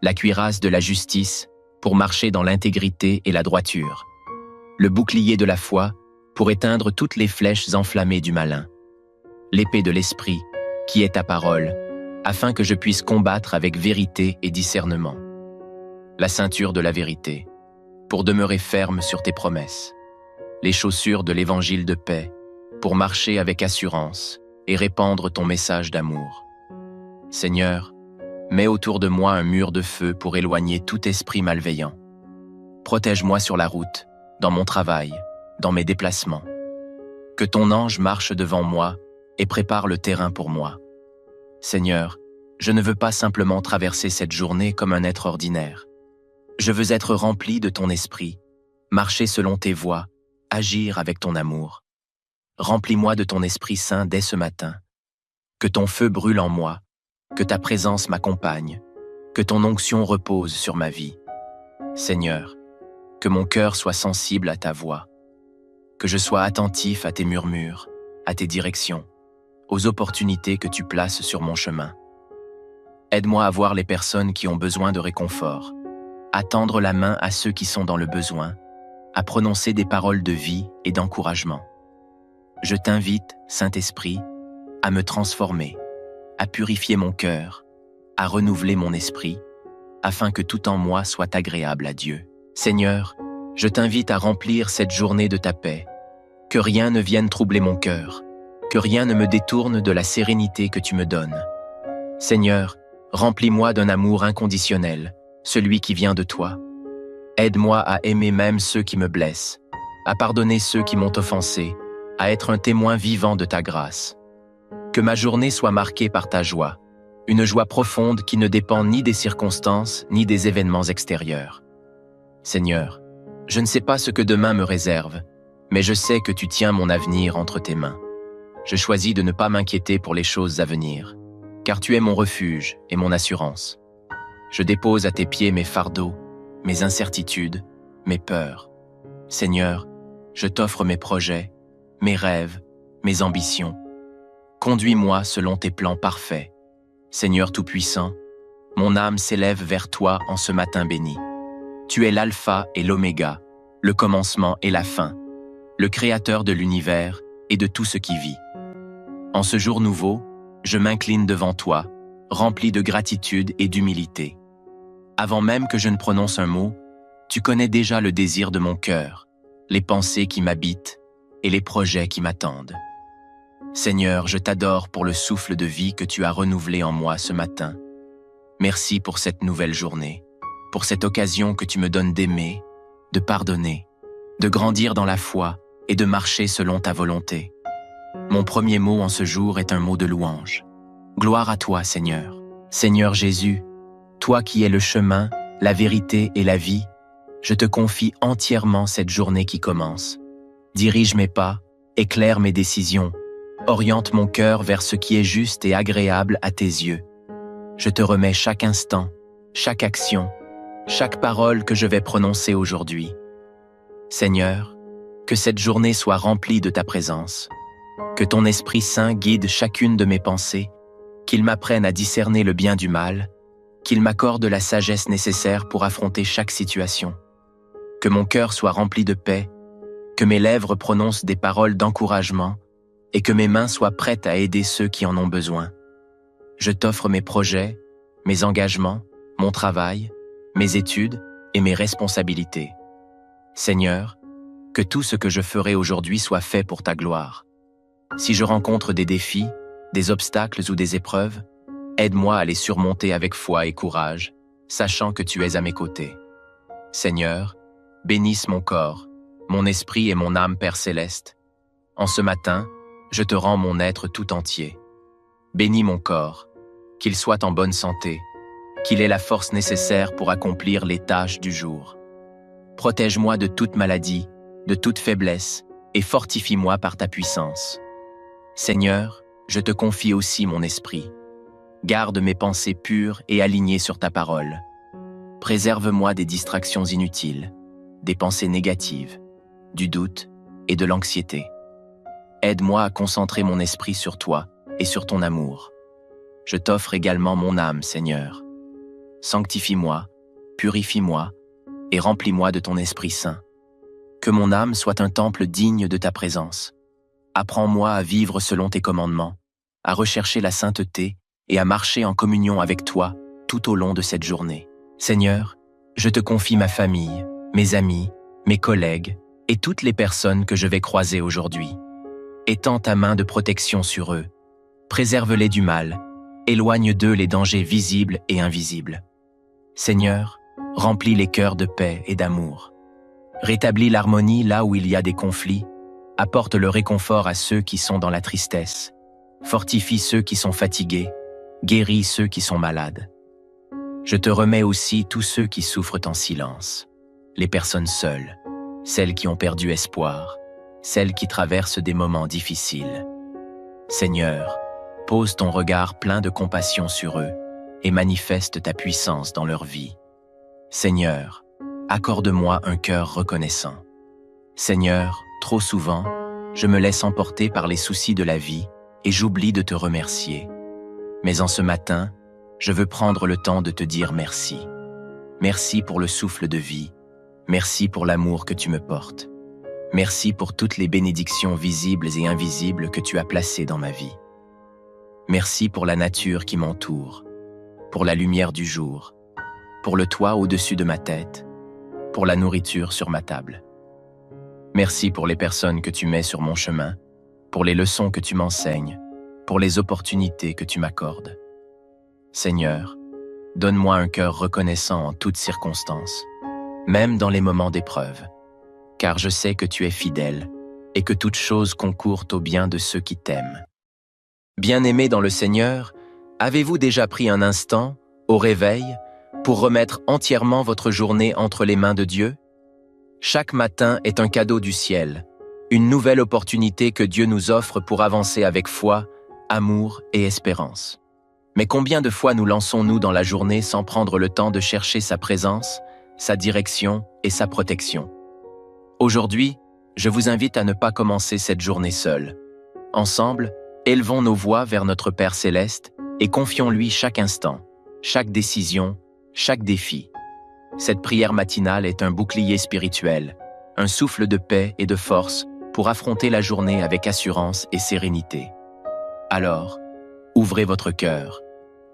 la cuirasse de la justice pour marcher dans l'intégrité et la droiture, le bouclier de la foi pour éteindre toutes les flèches enflammées du malin, l'épée de l'esprit qui est ta parole, afin que je puisse combattre avec vérité et discernement, la ceinture de la vérité pour demeurer ferme sur tes promesses, les chaussures de l'évangile de paix pour marcher avec assurance et répandre ton message d'amour. Seigneur, mets autour de moi un mur de feu pour éloigner tout esprit malveillant. Protège-moi sur la route, dans mon travail, dans mes déplacements. Que ton ange marche devant moi et prépare le terrain pour moi. Seigneur, je ne veux pas simplement traverser cette journée comme un être ordinaire. Je veux être rempli de ton esprit, marcher selon tes voies, agir avec ton amour. Remplis-moi de ton Esprit Saint dès ce matin. Que ton feu brûle en moi, que ta présence m'accompagne, que ton onction repose sur ma vie. Seigneur, que mon cœur soit sensible à ta voix, que je sois attentif à tes murmures, à tes directions, aux opportunités que tu places sur mon chemin. Aide-moi à voir les personnes qui ont besoin de réconfort, à tendre la main à ceux qui sont dans le besoin, à prononcer des paroles de vie et d'encouragement. Je t'invite, Saint-Esprit, à me transformer, à purifier mon cœur, à renouveler mon esprit, afin que tout en moi soit agréable à Dieu. Seigneur, je t'invite à remplir cette journée de ta paix, que rien ne vienne troubler mon cœur, que rien ne me détourne de la sérénité que tu me donnes. Seigneur, remplis-moi d'un amour inconditionnel, celui qui vient de toi. Aide-moi à aimer même ceux qui me blessent, à pardonner ceux qui m'ont offensé, à être un témoin vivant de ta grâce. Que ma journée soit marquée par ta joie, une joie profonde qui ne dépend ni des circonstances ni des événements extérieurs. Seigneur, je ne sais pas ce que demain me réserve, mais je sais que tu tiens mon avenir entre tes mains. Je choisis de ne pas m'inquiéter pour les choses à venir, car tu es mon refuge et mon assurance. Je dépose à tes pieds mes fardeaux, mes incertitudes, mes peurs. Seigneur, je t'offre mes projets, mes rêves, mes ambitions. Conduis-moi selon tes plans parfaits. Seigneur Tout-Puissant, mon âme s'élève vers toi en ce matin béni. Tu es l'alpha et l'oméga, le commencement et la fin, le créateur de l'univers et de tout ce qui vit. En ce jour nouveau, je m'incline devant toi, rempli de gratitude et d'humilité. Avant même que je ne prononce un mot, tu connais déjà le désir de mon cœur, les pensées qui m'habitent et les projets qui m'attendent. Seigneur, je t'adore pour le souffle de vie que tu as renouvelé en moi ce matin. Merci pour cette nouvelle journée, pour cette occasion que tu me donnes d'aimer, de pardonner, de grandir dans la foi et de marcher selon ta volonté. Mon premier mot en ce jour est un mot de louange. Gloire à toi, Seigneur. Seigneur Jésus, toi qui es le chemin, la vérité et la vie, je te confie entièrement cette journée qui commence. Dirige mes pas, éclaire mes décisions, oriente mon cœur vers ce qui est juste et agréable à tes yeux. Je te remets chaque instant, chaque action, chaque parole que je vais prononcer aujourd'hui. Seigneur, que cette journée soit remplie de ta présence, que ton Esprit Saint guide chacune de mes pensées, qu'il m'apprenne à discerner le bien du mal, qu'il m'accorde la sagesse nécessaire pour affronter chaque situation, que mon cœur soit rempli de paix, que mes lèvres prononcent des paroles d'encouragement et que mes mains soient prêtes à aider ceux qui en ont besoin. Je t'offre mes projets, mes engagements, mon travail, mes études et mes responsabilités. Seigneur, que tout ce que je ferai aujourd'hui soit fait pour ta gloire. Si je rencontre des défis, des obstacles ou des épreuves, aide-moi à les surmonter avec foi et courage, sachant que tu es à mes côtés. Seigneur, bénisse mon corps, mon esprit et mon âme, Père céleste. En ce matin, je te rends mon être tout entier. Bénis mon corps, qu'il soit en bonne santé, qu'il ait la force nécessaire pour accomplir les tâches du jour. Protège-moi de toute maladie, de toute faiblesse, et fortifie-moi par ta puissance. Seigneur, je te confie aussi mon esprit. Garde mes pensées pures et alignées sur ta parole. Préserve-moi des distractions inutiles, des pensées négatives, du doute et de l'anxiété. Aide-moi à concentrer mon esprit sur toi et sur ton amour. Je t'offre également mon âme, Seigneur. Sanctifie-moi, purifie-moi et remplis-moi de ton Esprit Saint. Que mon âme soit un temple digne de ta présence. Apprends-moi à vivre selon tes commandements, à rechercher la sainteté et à marcher en communion avec toi tout au long de cette journée. Seigneur, je te confie ma famille, mes amis, mes collègues et toutes les personnes que je vais croiser aujourd'hui. Étends ta main de protection sur eux. Préserve-les du mal. Éloigne d'eux les dangers visibles et invisibles. Seigneur, remplis les cœurs de paix et d'amour. Rétablis l'harmonie là où il y a des conflits. Apporte le réconfort à ceux qui sont dans la tristesse. Fortifie ceux qui sont fatigués. Guéris ceux qui sont malades. Je te remets aussi tous ceux qui souffrent en silence, les personnes seules, celles qui ont perdu espoir, celles qui traversent des moments difficiles. Seigneur, pose ton regard plein de compassion sur eux et manifeste ta puissance dans leur vie. Seigneur, accorde-moi un cœur reconnaissant. Seigneur, trop souvent, je me laisse emporter par les soucis de la vie et j'oublie de te remercier. Mais en ce matin, je veux prendre le temps de te dire merci. Merci pour le souffle de vie. Merci pour l'amour que tu me portes. Merci pour toutes les bénédictions visibles et invisibles que tu as placées dans ma vie. Merci pour la nature qui m'entoure, pour la lumière du jour, pour le toit au-dessus de ma tête, pour la nourriture sur ma table. Merci pour les personnes que tu mets sur mon chemin, pour les leçons que tu m'enseignes, pour les opportunités que tu m'accordes. Seigneur, donne-moi un cœur reconnaissant en toutes circonstances, même dans les moments d'épreuve, car je sais que tu es fidèle et que toute chose concourt au bien de ceux qui t'aiment. Bien-aimés dans le Seigneur, avez-vous déjà pris un instant, au réveil, pour remettre entièrement votre journée entre les mains de Dieu? Chaque matin est un cadeau du ciel, une nouvelle opportunité que Dieu nous offre pour avancer avec foi, amour et espérance. Mais combien de fois nous lançons-nous dans la journée sans prendre le temps de chercher sa présence, sa direction et sa protection? Aujourd'hui, je vous invite à ne pas commencer cette journée seule. Ensemble, élevons nos voix vers notre Père céleste et confions-lui chaque instant, chaque décision, chaque défi. Cette prière matinale est un bouclier spirituel, un souffle de paix et de force pour affronter la journée avec assurance et sérénité. Alors, ouvrez votre cœur,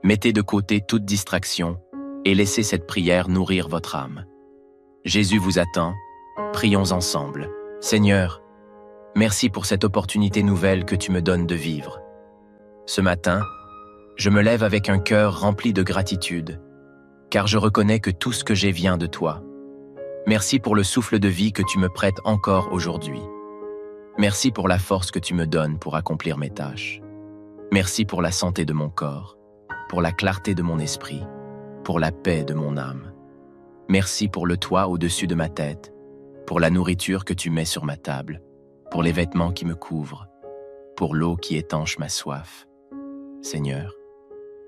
mettez de côté toute distraction et laissez cette prière nourrir votre âme. Jésus vous attend, prions ensemble. Seigneur, merci pour cette opportunité nouvelle que tu me donnes de vivre. Ce matin, je me lève avec un cœur rempli de gratitude, car je reconnais que tout ce que j'ai vient de toi. Merci pour le souffle de vie que tu me prêtes encore aujourd'hui. Merci pour la force que tu me donnes pour accomplir mes tâches. Merci pour la santé de mon corps, pour la clarté de mon esprit, pour la paix de mon âme. Merci pour le toit au-dessus de ma tête, pour la nourriture que tu mets sur ma table, pour les vêtements qui me couvrent, pour l'eau qui étanche ma soif. Seigneur,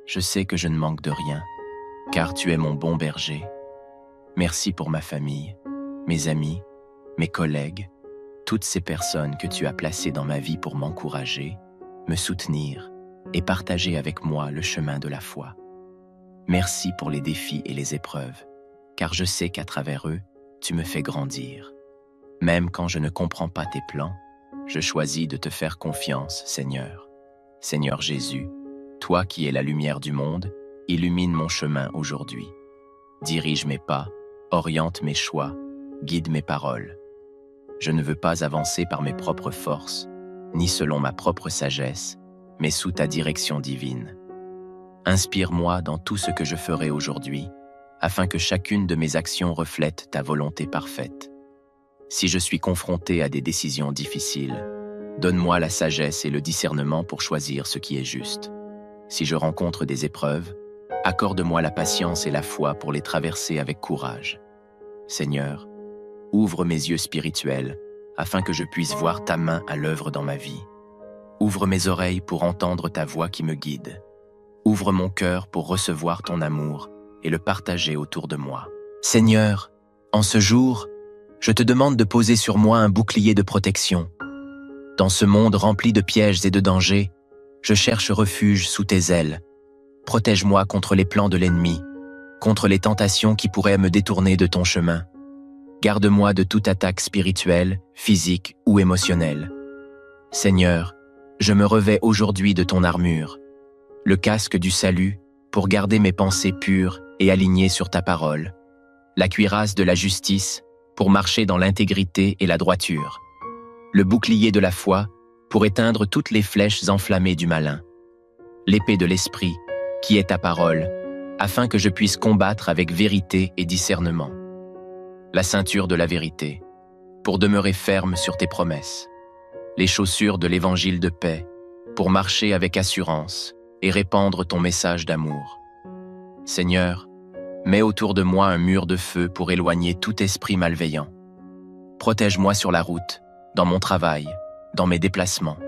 je sais que je ne manque de rien, car tu es mon bon berger. Merci pour ma famille, mes amis, mes collègues, toutes ces personnes que tu as placées dans ma vie pour m'encourager, me soutenir et partager avec moi le chemin de la foi. Merci pour les défis et les épreuves, car je sais qu'à travers eux, tu me fais grandir. Même quand je ne comprends pas tes plans, je choisis de te faire confiance, Seigneur. Seigneur Jésus, toi qui es la lumière du monde, illumine mon chemin aujourd'hui. Dirige mes pas, oriente mes choix, guide mes paroles. Je ne veux pas avancer par mes propres forces, ni selon ma propre sagesse, mais sous ta direction divine. Inspire-moi dans tout ce que je ferai aujourd'hui, afin que chacune de mes actions reflète ta volonté parfaite. Si je suis confronté à des décisions difficiles, donne-moi la sagesse et le discernement pour choisir ce qui est juste. Si je rencontre des épreuves, accorde-moi la patience et la foi pour les traverser avec courage. Seigneur, ouvre mes yeux spirituels afin que je puisse voir ta main à l'œuvre dans ma vie. Ouvre mes oreilles pour entendre ta voix qui me guide. Ouvre mon cœur pour recevoir ton amour et le partager autour de moi. Seigneur, en ce jour, je te demande de poser sur moi un bouclier de protection. Dans ce monde rempli de pièges et de dangers, je cherche refuge sous tes ailes. Protège-moi contre les plans de l'ennemi, contre les tentations qui pourraient me détourner de ton chemin. Garde-moi de toute attaque spirituelle, physique ou émotionnelle. Seigneur, je me revêts aujourd'hui de ton armure, le casque du salut pour garder mes pensées pures et alignées sur ta parole, la cuirasse de la justice pour marcher dans l'intégrité et la droiture, le bouclier de la foi pour éteindre toutes les flèches enflammées du malin, l'épée de l'esprit qui est ta parole, afin que je puisse combattre avec vérité et discernement, la ceinture de la vérité pour demeurer ferme sur tes promesses, les chaussures de l'évangile de paix pour marcher avec assurance et répandre ton message d'amour. Seigneur, Mets autour de moi un mur de feu pour éloigner tout esprit malveillant. Protège-moi sur la route, dans mon travail, dans mes déplacements.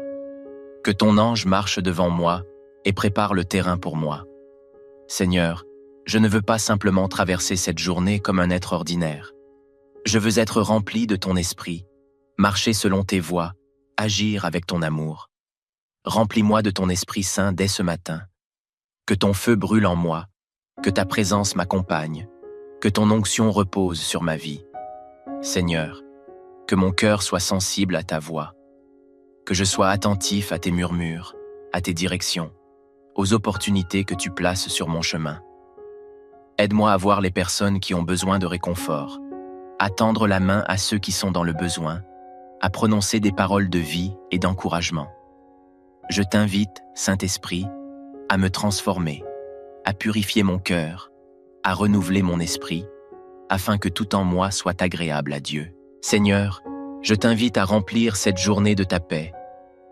Que ton ange marche devant moi et prépare le terrain pour moi. Seigneur, je ne veux pas simplement traverser cette journée comme un être ordinaire. Je veux être rempli de ton esprit, marcher selon tes voies, agir avec ton amour. Remplis-moi de ton Esprit Saint dès ce matin. Que ton feu brûle en moi, que ta présence m'accompagne, que ton onction repose sur ma vie. Seigneur, que mon cœur soit sensible à ta voix, que je sois attentif à tes murmures, à tes directions, aux opportunités que tu places sur mon chemin. Aide-moi à voir les personnes qui ont besoin de réconfort, à tendre la main à ceux qui sont dans le besoin, à prononcer des paroles de vie et d'encouragement. Je t'invite, Saint-Esprit, à me transformer, à purifier mon cœur, à renouveler mon esprit, afin que tout en moi soit agréable à Dieu. Seigneur, je t'invite à remplir cette journée de ta paix,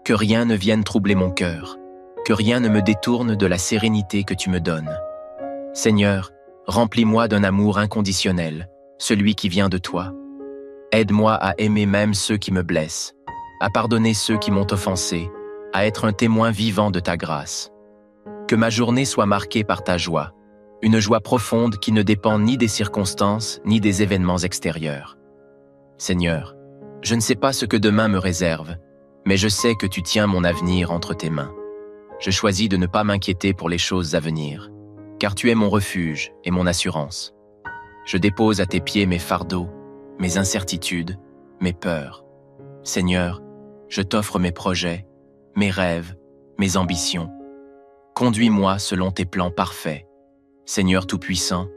que rien ne vienne troubler mon cœur, que rien ne me détourne de la sérénité que tu me donnes. Seigneur, remplis-moi d'un amour inconditionnel, celui qui vient de toi. Aide-moi à aimer même ceux qui me blessent, à pardonner ceux qui m'ont offensé, à être un témoin vivant de ta grâce. Que ma journée soit marquée par ta joie, une joie profonde qui ne dépend ni des circonstances ni des événements extérieurs. Seigneur, je ne sais pas ce que demain me réserve, mais je sais que tu tiens mon avenir entre tes mains. Je choisis de ne pas m'inquiéter pour les choses à venir, car tu es mon refuge et mon assurance. Je dépose à tes pieds mes fardeaux, mes incertitudes, mes peurs. Seigneur, je t'offre mes projets, mes rêves, mes ambitions. Conduis-moi selon tes plans parfaits. Seigneur Tout-Puissant,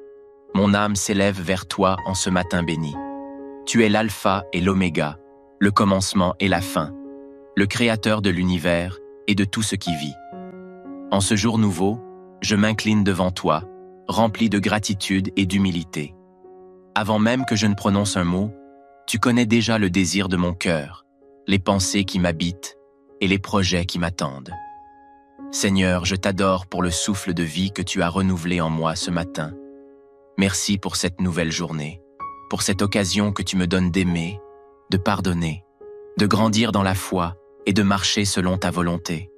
mon âme s'élève vers toi en ce matin béni. Tu es l'alpha et l'oméga, le commencement et la fin, le créateur de l'univers et de tout ce qui vit. En ce jour nouveau, je m'incline devant toi, rempli de gratitude et d'humilité. Avant même que je ne prononce un mot, tu connais déjà le désir de mon cœur, les pensées qui m'habitent et les projets qui m'attendent. Seigneur, je t'adore pour le souffle de vie que tu as renouvelé en moi ce matin. Merci pour cette nouvelle journée, pour cette occasion que tu me donnes d'aimer, de pardonner, de grandir dans la foi et de marcher selon ta volonté.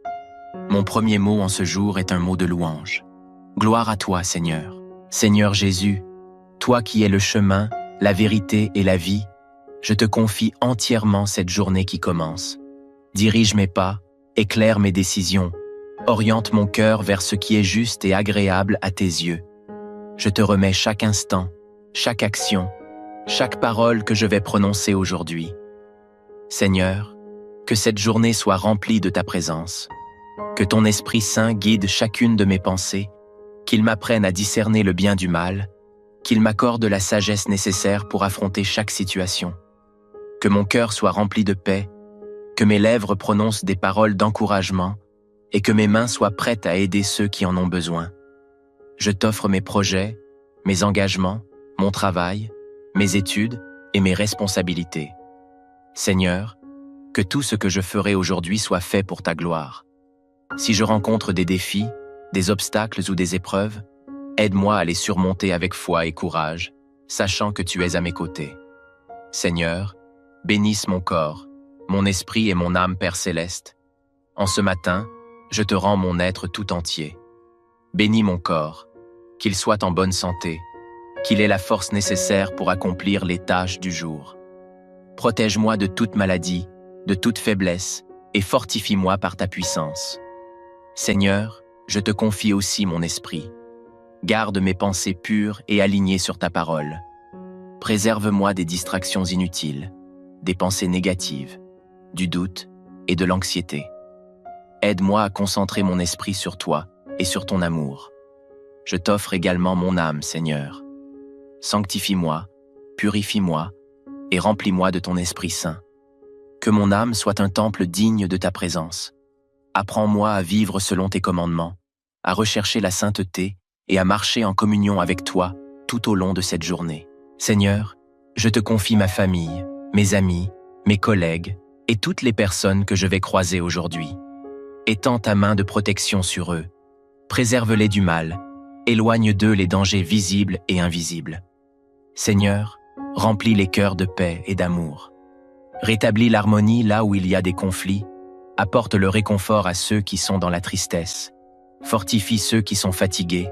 Mon premier mot en ce jour est un mot de louange. Gloire à toi, Seigneur. Seigneur Jésus, toi qui es le chemin, la vérité et la vie, je te confie entièrement cette journée qui commence. Dirige mes pas, éclaire mes décisions, oriente mon cœur vers ce qui est juste et agréable à tes yeux. Je te remets chaque instant, chaque action, chaque parole que je vais prononcer aujourd'hui. Seigneur, que cette journée soit remplie de ta présence, que ton Esprit Saint guide chacune de mes pensées, qu'il m'apprenne à discerner le bien du mal, qu'il m'accorde la sagesse nécessaire pour affronter chaque situation. Que mon cœur soit rempli de paix, que mes lèvres prononcent des paroles d'encouragement et que mes mains soient prêtes à aider ceux qui en ont besoin. Je t'offre mes projets, mes engagements, mon travail, mes études et mes responsabilités. Seigneur, que tout ce que je ferai aujourd'hui soit fait pour ta gloire. Si je rencontre des défis, des obstacles ou des épreuves, aide-moi à les surmonter avec foi et courage, sachant que tu es à mes côtés. Seigneur, bénisse mon corps, mon esprit et mon âme, Père céleste. En ce matin, je te rends mon être tout entier. Bénis mon corps, qu'il soit en bonne santé, qu'il ait la force nécessaire pour accomplir les tâches du jour. Protège-moi de toute maladie, de toute faiblesse, et fortifie-moi par ta puissance. Seigneur, je te confie aussi mon esprit. Garde mes pensées pures et alignées sur ta parole. Préserve-moi des distractions inutiles, des pensées négatives, du doute et de l'anxiété. Aide-moi à concentrer mon esprit sur toi et sur ton amour. Je t'offre également mon âme, Seigneur. Sanctifie-moi, purifie-moi et remplis-moi de ton Esprit Saint. Que mon âme soit un temple digne de ta présence. Apprends-moi à vivre selon tes commandements, à rechercher la sainteté et à marcher en communion avec toi tout au long de cette journée. Seigneur, je te confie ma famille, mes amis, mes collègues et toutes les personnes que je vais croiser aujourd'hui. Étends ta main de protection sur eux, préserve-les du mal, Éloigne d'eux les dangers visibles et invisibles. Seigneur, remplis les cœurs de paix et d'amour. Rétablis l'harmonie là où il y a des conflits. Apporte le réconfort à ceux qui sont dans la tristesse. Fortifie ceux qui sont fatigués.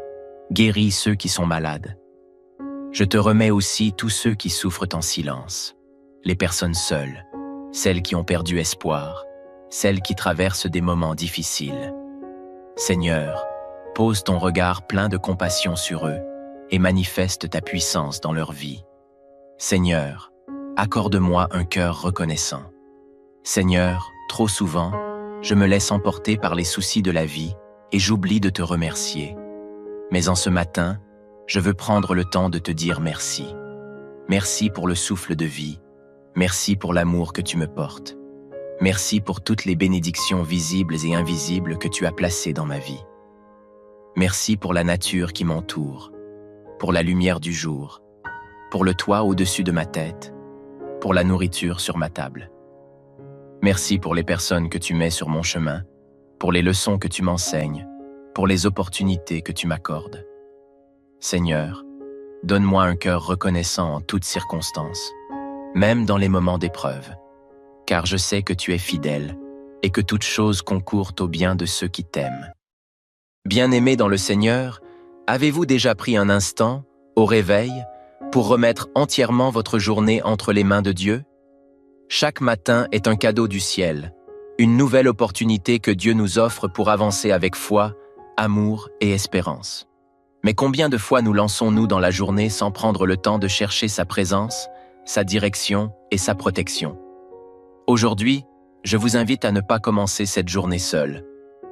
Guéris ceux qui sont malades. Je te remets aussi tous ceux qui souffrent en silence. Les personnes seules, celles qui ont perdu espoir, celles qui traversent des moments difficiles. Seigneur, pose ton regard plein de compassion sur eux et manifeste ta puissance dans leur vie. Seigneur, accorde-moi un cœur reconnaissant. Seigneur, trop souvent, je me laisse emporter par les soucis de la vie et j'oublie de te remercier. Mais en ce matin, je veux prendre le temps de te dire merci. Merci pour le souffle de vie. Merci pour l'amour que tu me portes. Merci pour toutes les bénédictions visibles et invisibles que tu as placées dans ma vie. Merci pour la nature qui m'entoure, pour la lumière du jour, pour le toit au-dessus de ma tête, pour la nourriture sur ma table. Merci pour les personnes que tu mets sur mon chemin, pour les leçons que tu m'enseignes, pour les opportunités que tu m'accordes. Seigneur, donne-moi un cœur reconnaissant en toutes circonstances, même dans les moments d'épreuve, car je sais que tu es fidèle et que toute chose concourt au bien de ceux qui t'aiment. Bien-aimés dans le Seigneur, avez-vous déjà pris un instant, au réveil, pour remettre entièrement votre journée entre les mains de Dieu? Chaque matin est un cadeau du ciel, une nouvelle opportunité que Dieu nous offre pour avancer avec foi, amour et espérance. Mais combien de fois nous lançons-nous dans la journée sans prendre le temps de chercher sa présence, sa direction et sa protection? Aujourd'hui, je vous invite à ne pas commencer cette journée seule.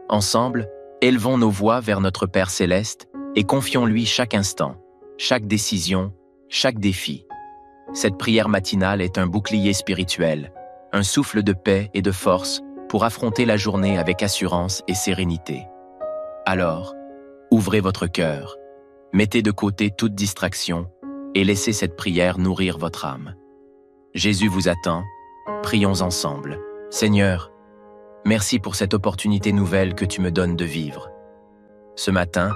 Ensemble, élevons nos voix vers notre Père céleste et confions-lui chaque instant, chaque décision, chaque défi. Cette prière matinale est un bouclier spirituel, un souffle de paix et de force pour affronter la journée avec assurance et sérénité. Alors, ouvrez votre cœur, mettez de côté toute distraction et laissez cette prière nourrir votre âme. Jésus vous attend, prions ensemble. Seigneur, merci pour cette opportunité nouvelle que tu me donnes de vivre. Ce matin,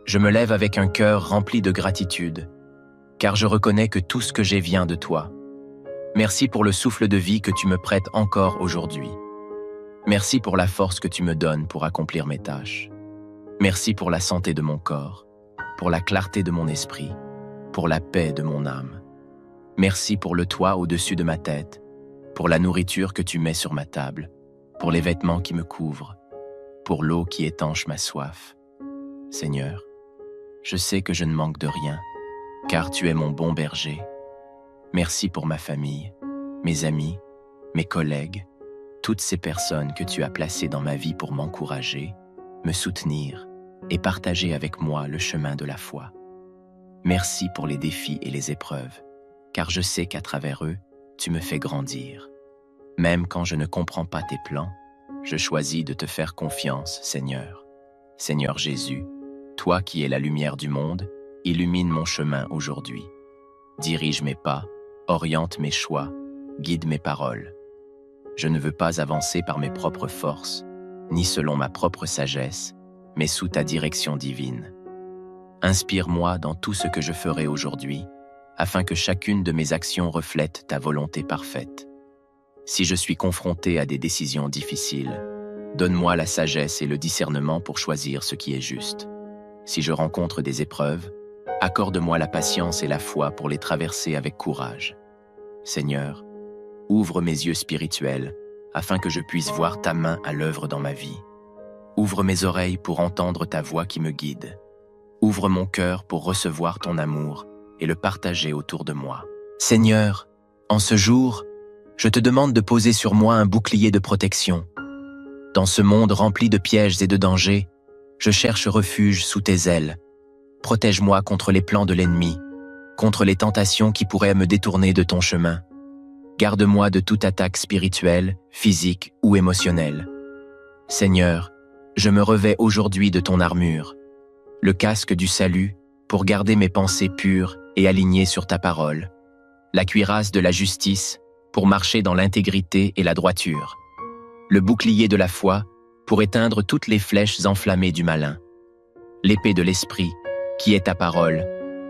je me lève avec un cœur rempli de gratitude, car je reconnais que tout ce que j'ai vient de toi. Merci pour le souffle de vie que tu me prêtes encore aujourd'hui. Merci pour la force que tu me donnes pour accomplir mes tâches. Merci pour la santé de mon corps, pour la clarté de mon esprit, pour la paix de mon âme. Merci pour le toit au-dessus de ma tête, pour la nourriture que tu mets sur ma table, pour les vêtements qui me couvrent, pour l'eau qui étanche ma soif. Seigneur, je sais que je ne manque de rien, car tu es mon bon berger. Merci pour ma famille, mes amis, mes collègues, toutes ces personnes que tu as placées dans ma vie pour m'encourager, me soutenir et partager avec moi le chemin de la foi. Merci pour les défis et les épreuves, car je sais qu'à travers eux, tu me fais grandir. Même quand je ne comprends pas tes plans, je choisis de te faire confiance, Seigneur. Seigneur Jésus, toi qui es la lumière du monde, illumine mon chemin aujourd'hui. Dirige mes pas, oriente mes choix, guide mes paroles. Je ne veux pas avancer par mes propres forces, ni selon ma propre sagesse, mais sous ta direction divine. Inspire-moi dans tout ce que je ferai aujourd'hui, afin que chacune de mes actions reflète ta volonté parfaite. Si je suis confronté à des décisions difficiles, donne-moi la sagesse et le discernement pour choisir ce qui est juste. Si je rencontre des épreuves, accorde-moi la patience et la foi pour les traverser avec courage. Seigneur, ouvre mes yeux spirituels afin que je puisse voir ta main à l'œuvre dans ma vie. Ouvre mes oreilles pour entendre ta voix qui me guide. Ouvre mon cœur pour recevoir ton amour et le partager autour de moi. Seigneur, en ce jour, je te demande de poser sur moi un bouclier de protection. Dans ce monde rempli de pièges et de dangers, je cherche refuge sous tes ailes. Protège-moi contre les plans de l'ennemi, contre les tentations qui pourraient me détourner de ton chemin. Garde-moi de toute attaque spirituelle, physique ou émotionnelle. Seigneur, je me revêts aujourd'hui de ton armure, le casque du salut pour garder mes pensées pures et alignées sur ta parole, la cuirasse de la justice pour marcher dans l'intégrité et la droiture, le bouclier de la foi pour éteindre toutes les flèches enflammées du malin, l'épée de l'esprit qui est ta parole,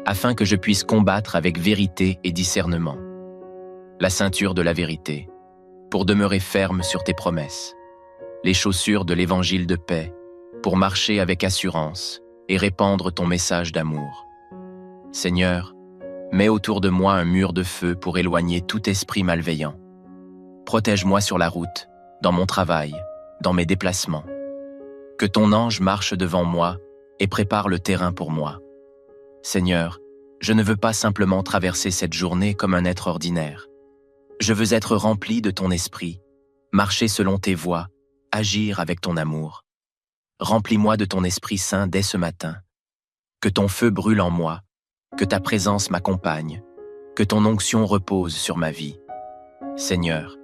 afin que je puisse combattre avec vérité et discernement. La ceinture de la vérité, pour demeurer ferme sur tes promesses. Les chaussures de l'évangile de paix, pour marcher avec assurance et répandre ton message d'amour. Seigneur, mets autour de moi un mur de feu pour éloigner tout esprit malveillant. Protège-moi sur la route, dans mon travail, dans mes déplacements. Que ton ange marche devant moi et prépare le terrain pour moi. Seigneur, je ne veux pas simplement traverser cette journée comme un être ordinaire. Je veux être rempli de ton esprit, marcher selon tes voies, agir avec ton amour. Remplis-moi de ton Esprit Saint dès ce matin. Que ton feu brûle en moi, que ta présence m'accompagne, que ton onction repose sur ma vie. Seigneur,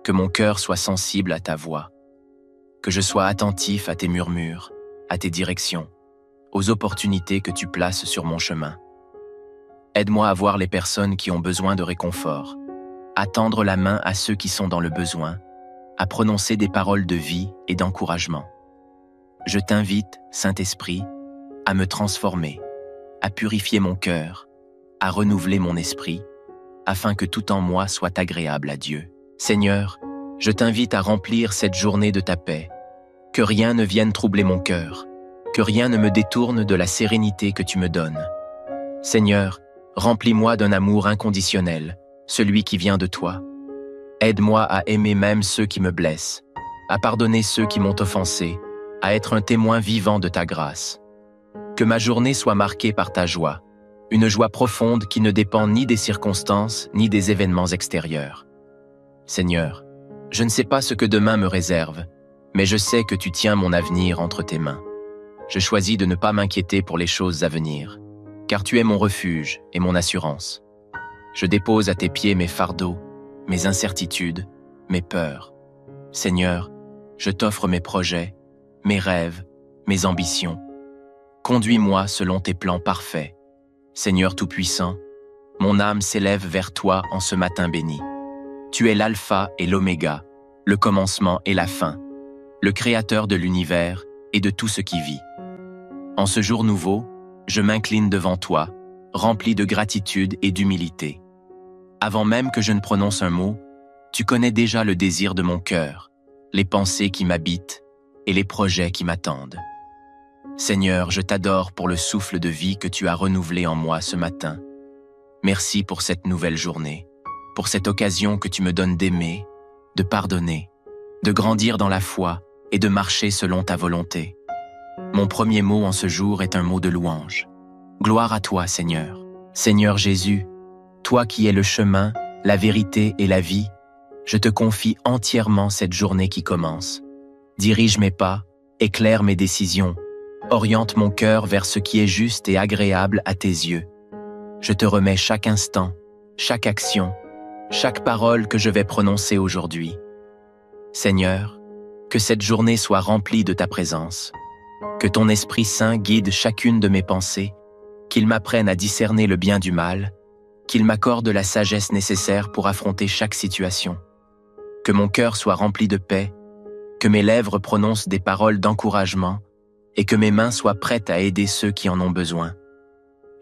que mon cœur soit sensible à ta voix, que je sois attentif à tes murmures, à tes directions, aux opportunités que tu places sur mon chemin. Aide-moi à voir les personnes qui ont besoin de réconfort, à tendre la main à ceux qui sont dans le besoin, à prononcer des paroles de vie et d'encouragement. Je t'invite, Saint-Esprit, à me transformer, à purifier mon cœur, à renouveler mon esprit, afin que tout en moi soit agréable à Dieu. Seigneur, je t'invite à remplir cette journée de ta paix, que rien ne vienne troubler mon cœur, que rien ne me détourne de la sérénité que tu me donnes. Seigneur, remplis-moi d'un amour inconditionnel, celui qui vient de toi. Aide-moi à aimer même ceux qui me blessent, à pardonner ceux qui m'ont offensé, à être un témoin vivant de ta grâce. Que ma journée soit marquée par ta joie, une joie profonde qui ne dépend ni des circonstances ni des événements extérieurs. Seigneur, je ne sais pas ce que demain me réserve, mais je sais que tu tiens mon avenir entre tes mains. Je choisis de ne pas m'inquiéter pour les choses à venir, car tu es mon refuge et mon assurance. Je dépose à tes pieds mes fardeaux, mes incertitudes, mes peurs. Seigneur, je t'offre mes projets, mes rêves, mes ambitions. Conduis-moi selon tes plans parfaits. Seigneur Tout-Puissant, mon âme s'élève vers toi en ce matin béni. Tu es l'alpha et l'oméga, le commencement et la fin, le créateur de l'univers et de tout ce qui vit. En ce jour nouveau, je m'incline devant toi, rempli de gratitude et d'humilité. Avant même que je ne prononce un mot, tu connais déjà le désir de mon cœur, les pensées qui m'habitent et les projets qui m'attendent. Seigneur, je t'adore pour le souffle de vie que tu as renouvelé en moi ce matin. Merci pour cette nouvelle journée, pour cette occasion que tu me donnes d'aimer, de pardonner, de grandir dans la foi et de marcher selon ta volonté. Mon premier mot en ce jour est un mot de louange. Gloire à toi, Seigneur. Seigneur Jésus, toi qui es le chemin, la vérité et la vie, je te confie entièrement cette journée qui commence. Dirige mes pas, éclaire mes décisions, oriente mon cœur vers ce qui est juste et agréable à tes yeux. Je te remets chaque instant, chaque action, chaque parole que je vais prononcer aujourd'hui. Seigneur, que cette journée soit remplie de ta présence, que ton Esprit Saint guide chacune de mes pensées, qu'il m'apprenne à discerner le bien du mal, qu'il m'accorde la sagesse nécessaire pour affronter chaque situation, que mon cœur soit rempli de paix, que mes lèvres prononcent des paroles d'encouragement et que mes mains soient prêtes à aider ceux qui en ont besoin.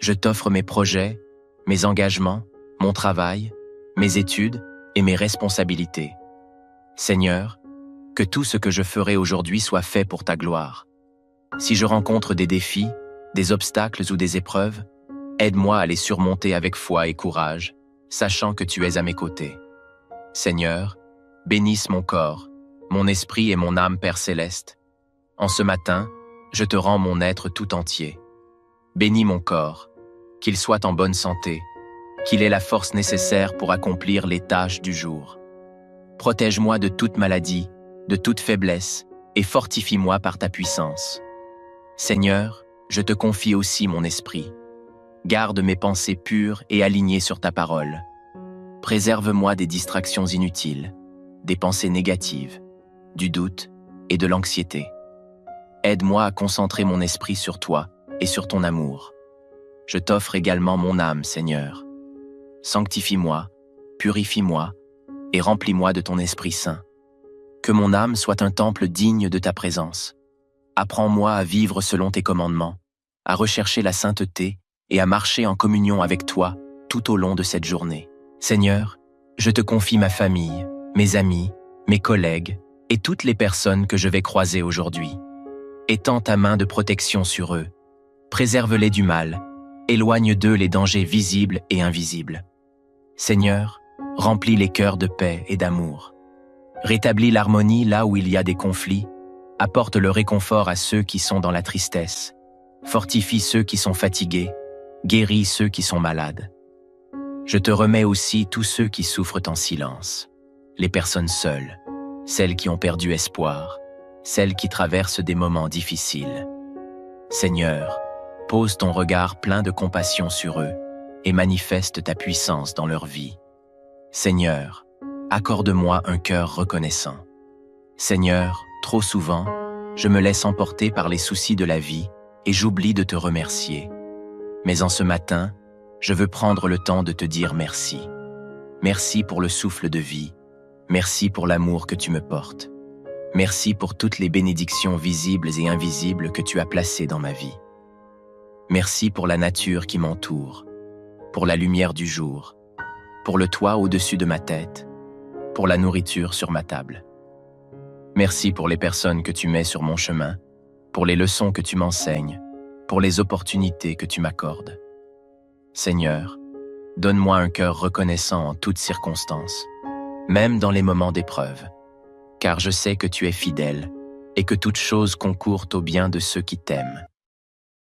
Je t'offre mes projets, mes engagements, mon travail, mes études et mes responsabilités. Seigneur, que tout ce que je ferai aujourd'hui soit fait pour ta gloire. Si je rencontre des défis, des obstacles ou des épreuves, aide-moi à les surmonter avec foi et courage, sachant que tu es à mes côtés. Seigneur, bénisse mon corps, mon esprit et mon âme, Père céleste. En ce matin, je te rends mon être tout entier. Bénis mon corps, qu'il soit en bonne santé, qu'il ait la force nécessaire pour accomplir les tâches du jour. Protège-moi de toute maladie, de toute faiblesse, et fortifie-moi par ta puissance. Seigneur, je te confie aussi mon esprit. Garde mes pensées pures et alignées sur ta parole. Préserve-moi des distractions inutiles, des pensées négatives, du doute et de l'anxiété. Aide-moi à concentrer mon esprit sur toi et sur ton amour. Je t'offre également mon âme, Seigneur. Sanctifie-moi, purifie-moi et remplis-moi de ton Esprit Saint. Que mon âme soit un temple digne de ta présence. Apprends-moi à vivre selon tes commandements, à rechercher la sainteté et à marcher en communion avec toi tout au long de cette journée. Seigneur, je te confie ma famille, mes amis, mes collègues et toutes les personnes que je vais croiser aujourd'hui. Étends ta main de protection sur eux, préserve-les du mal, éloigne d'eux les dangers visibles et invisibles. Seigneur, remplis les cœurs de paix et d'amour. Rétablis l'harmonie là où il y a des conflits, apporte le réconfort à ceux qui sont dans la tristesse, fortifie ceux qui sont fatigués, guéris ceux qui sont malades. Je te remets aussi tous ceux qui souffrent en silence, les personnes seules, celles qui ont perdu espoir, celles qui traversent des moments difficiles. Seigneur, pose ton regard plein de compassion sur eux et manifeste ta puissance dans leur vie. Seigneur, accorde-moi un cœur reconnaissant. Seigneur, trop souvent, je me laisse emporter par les soucis de la vie et j'oublie de te remercier. Mais en ce matin, je veux prendre le temps de te dire merci. Merci pour le souffle de vie. Merci pour l'amour que tu me portes. Merci pour toutes les bénédictions visibles et invisibles que tu as placées dans ma vie. Merci pour la nature qui m'entoure, pour la lumière du jour, pour le toit au-dessus de ma tête, pour la nourriture sur ma table. Merci pour les personnes que tu mets sur mon chemin, pour les leçons que tu m'enseignes, pour les opportunités que tu m'accordes. Seigneur, donne-moi un cœur reconnaissant en toutes circonstances, même dans les moments d'épreuve, car je sais que tu es fidèle et que toute chose concourt au bien de ceux qui t'aiment.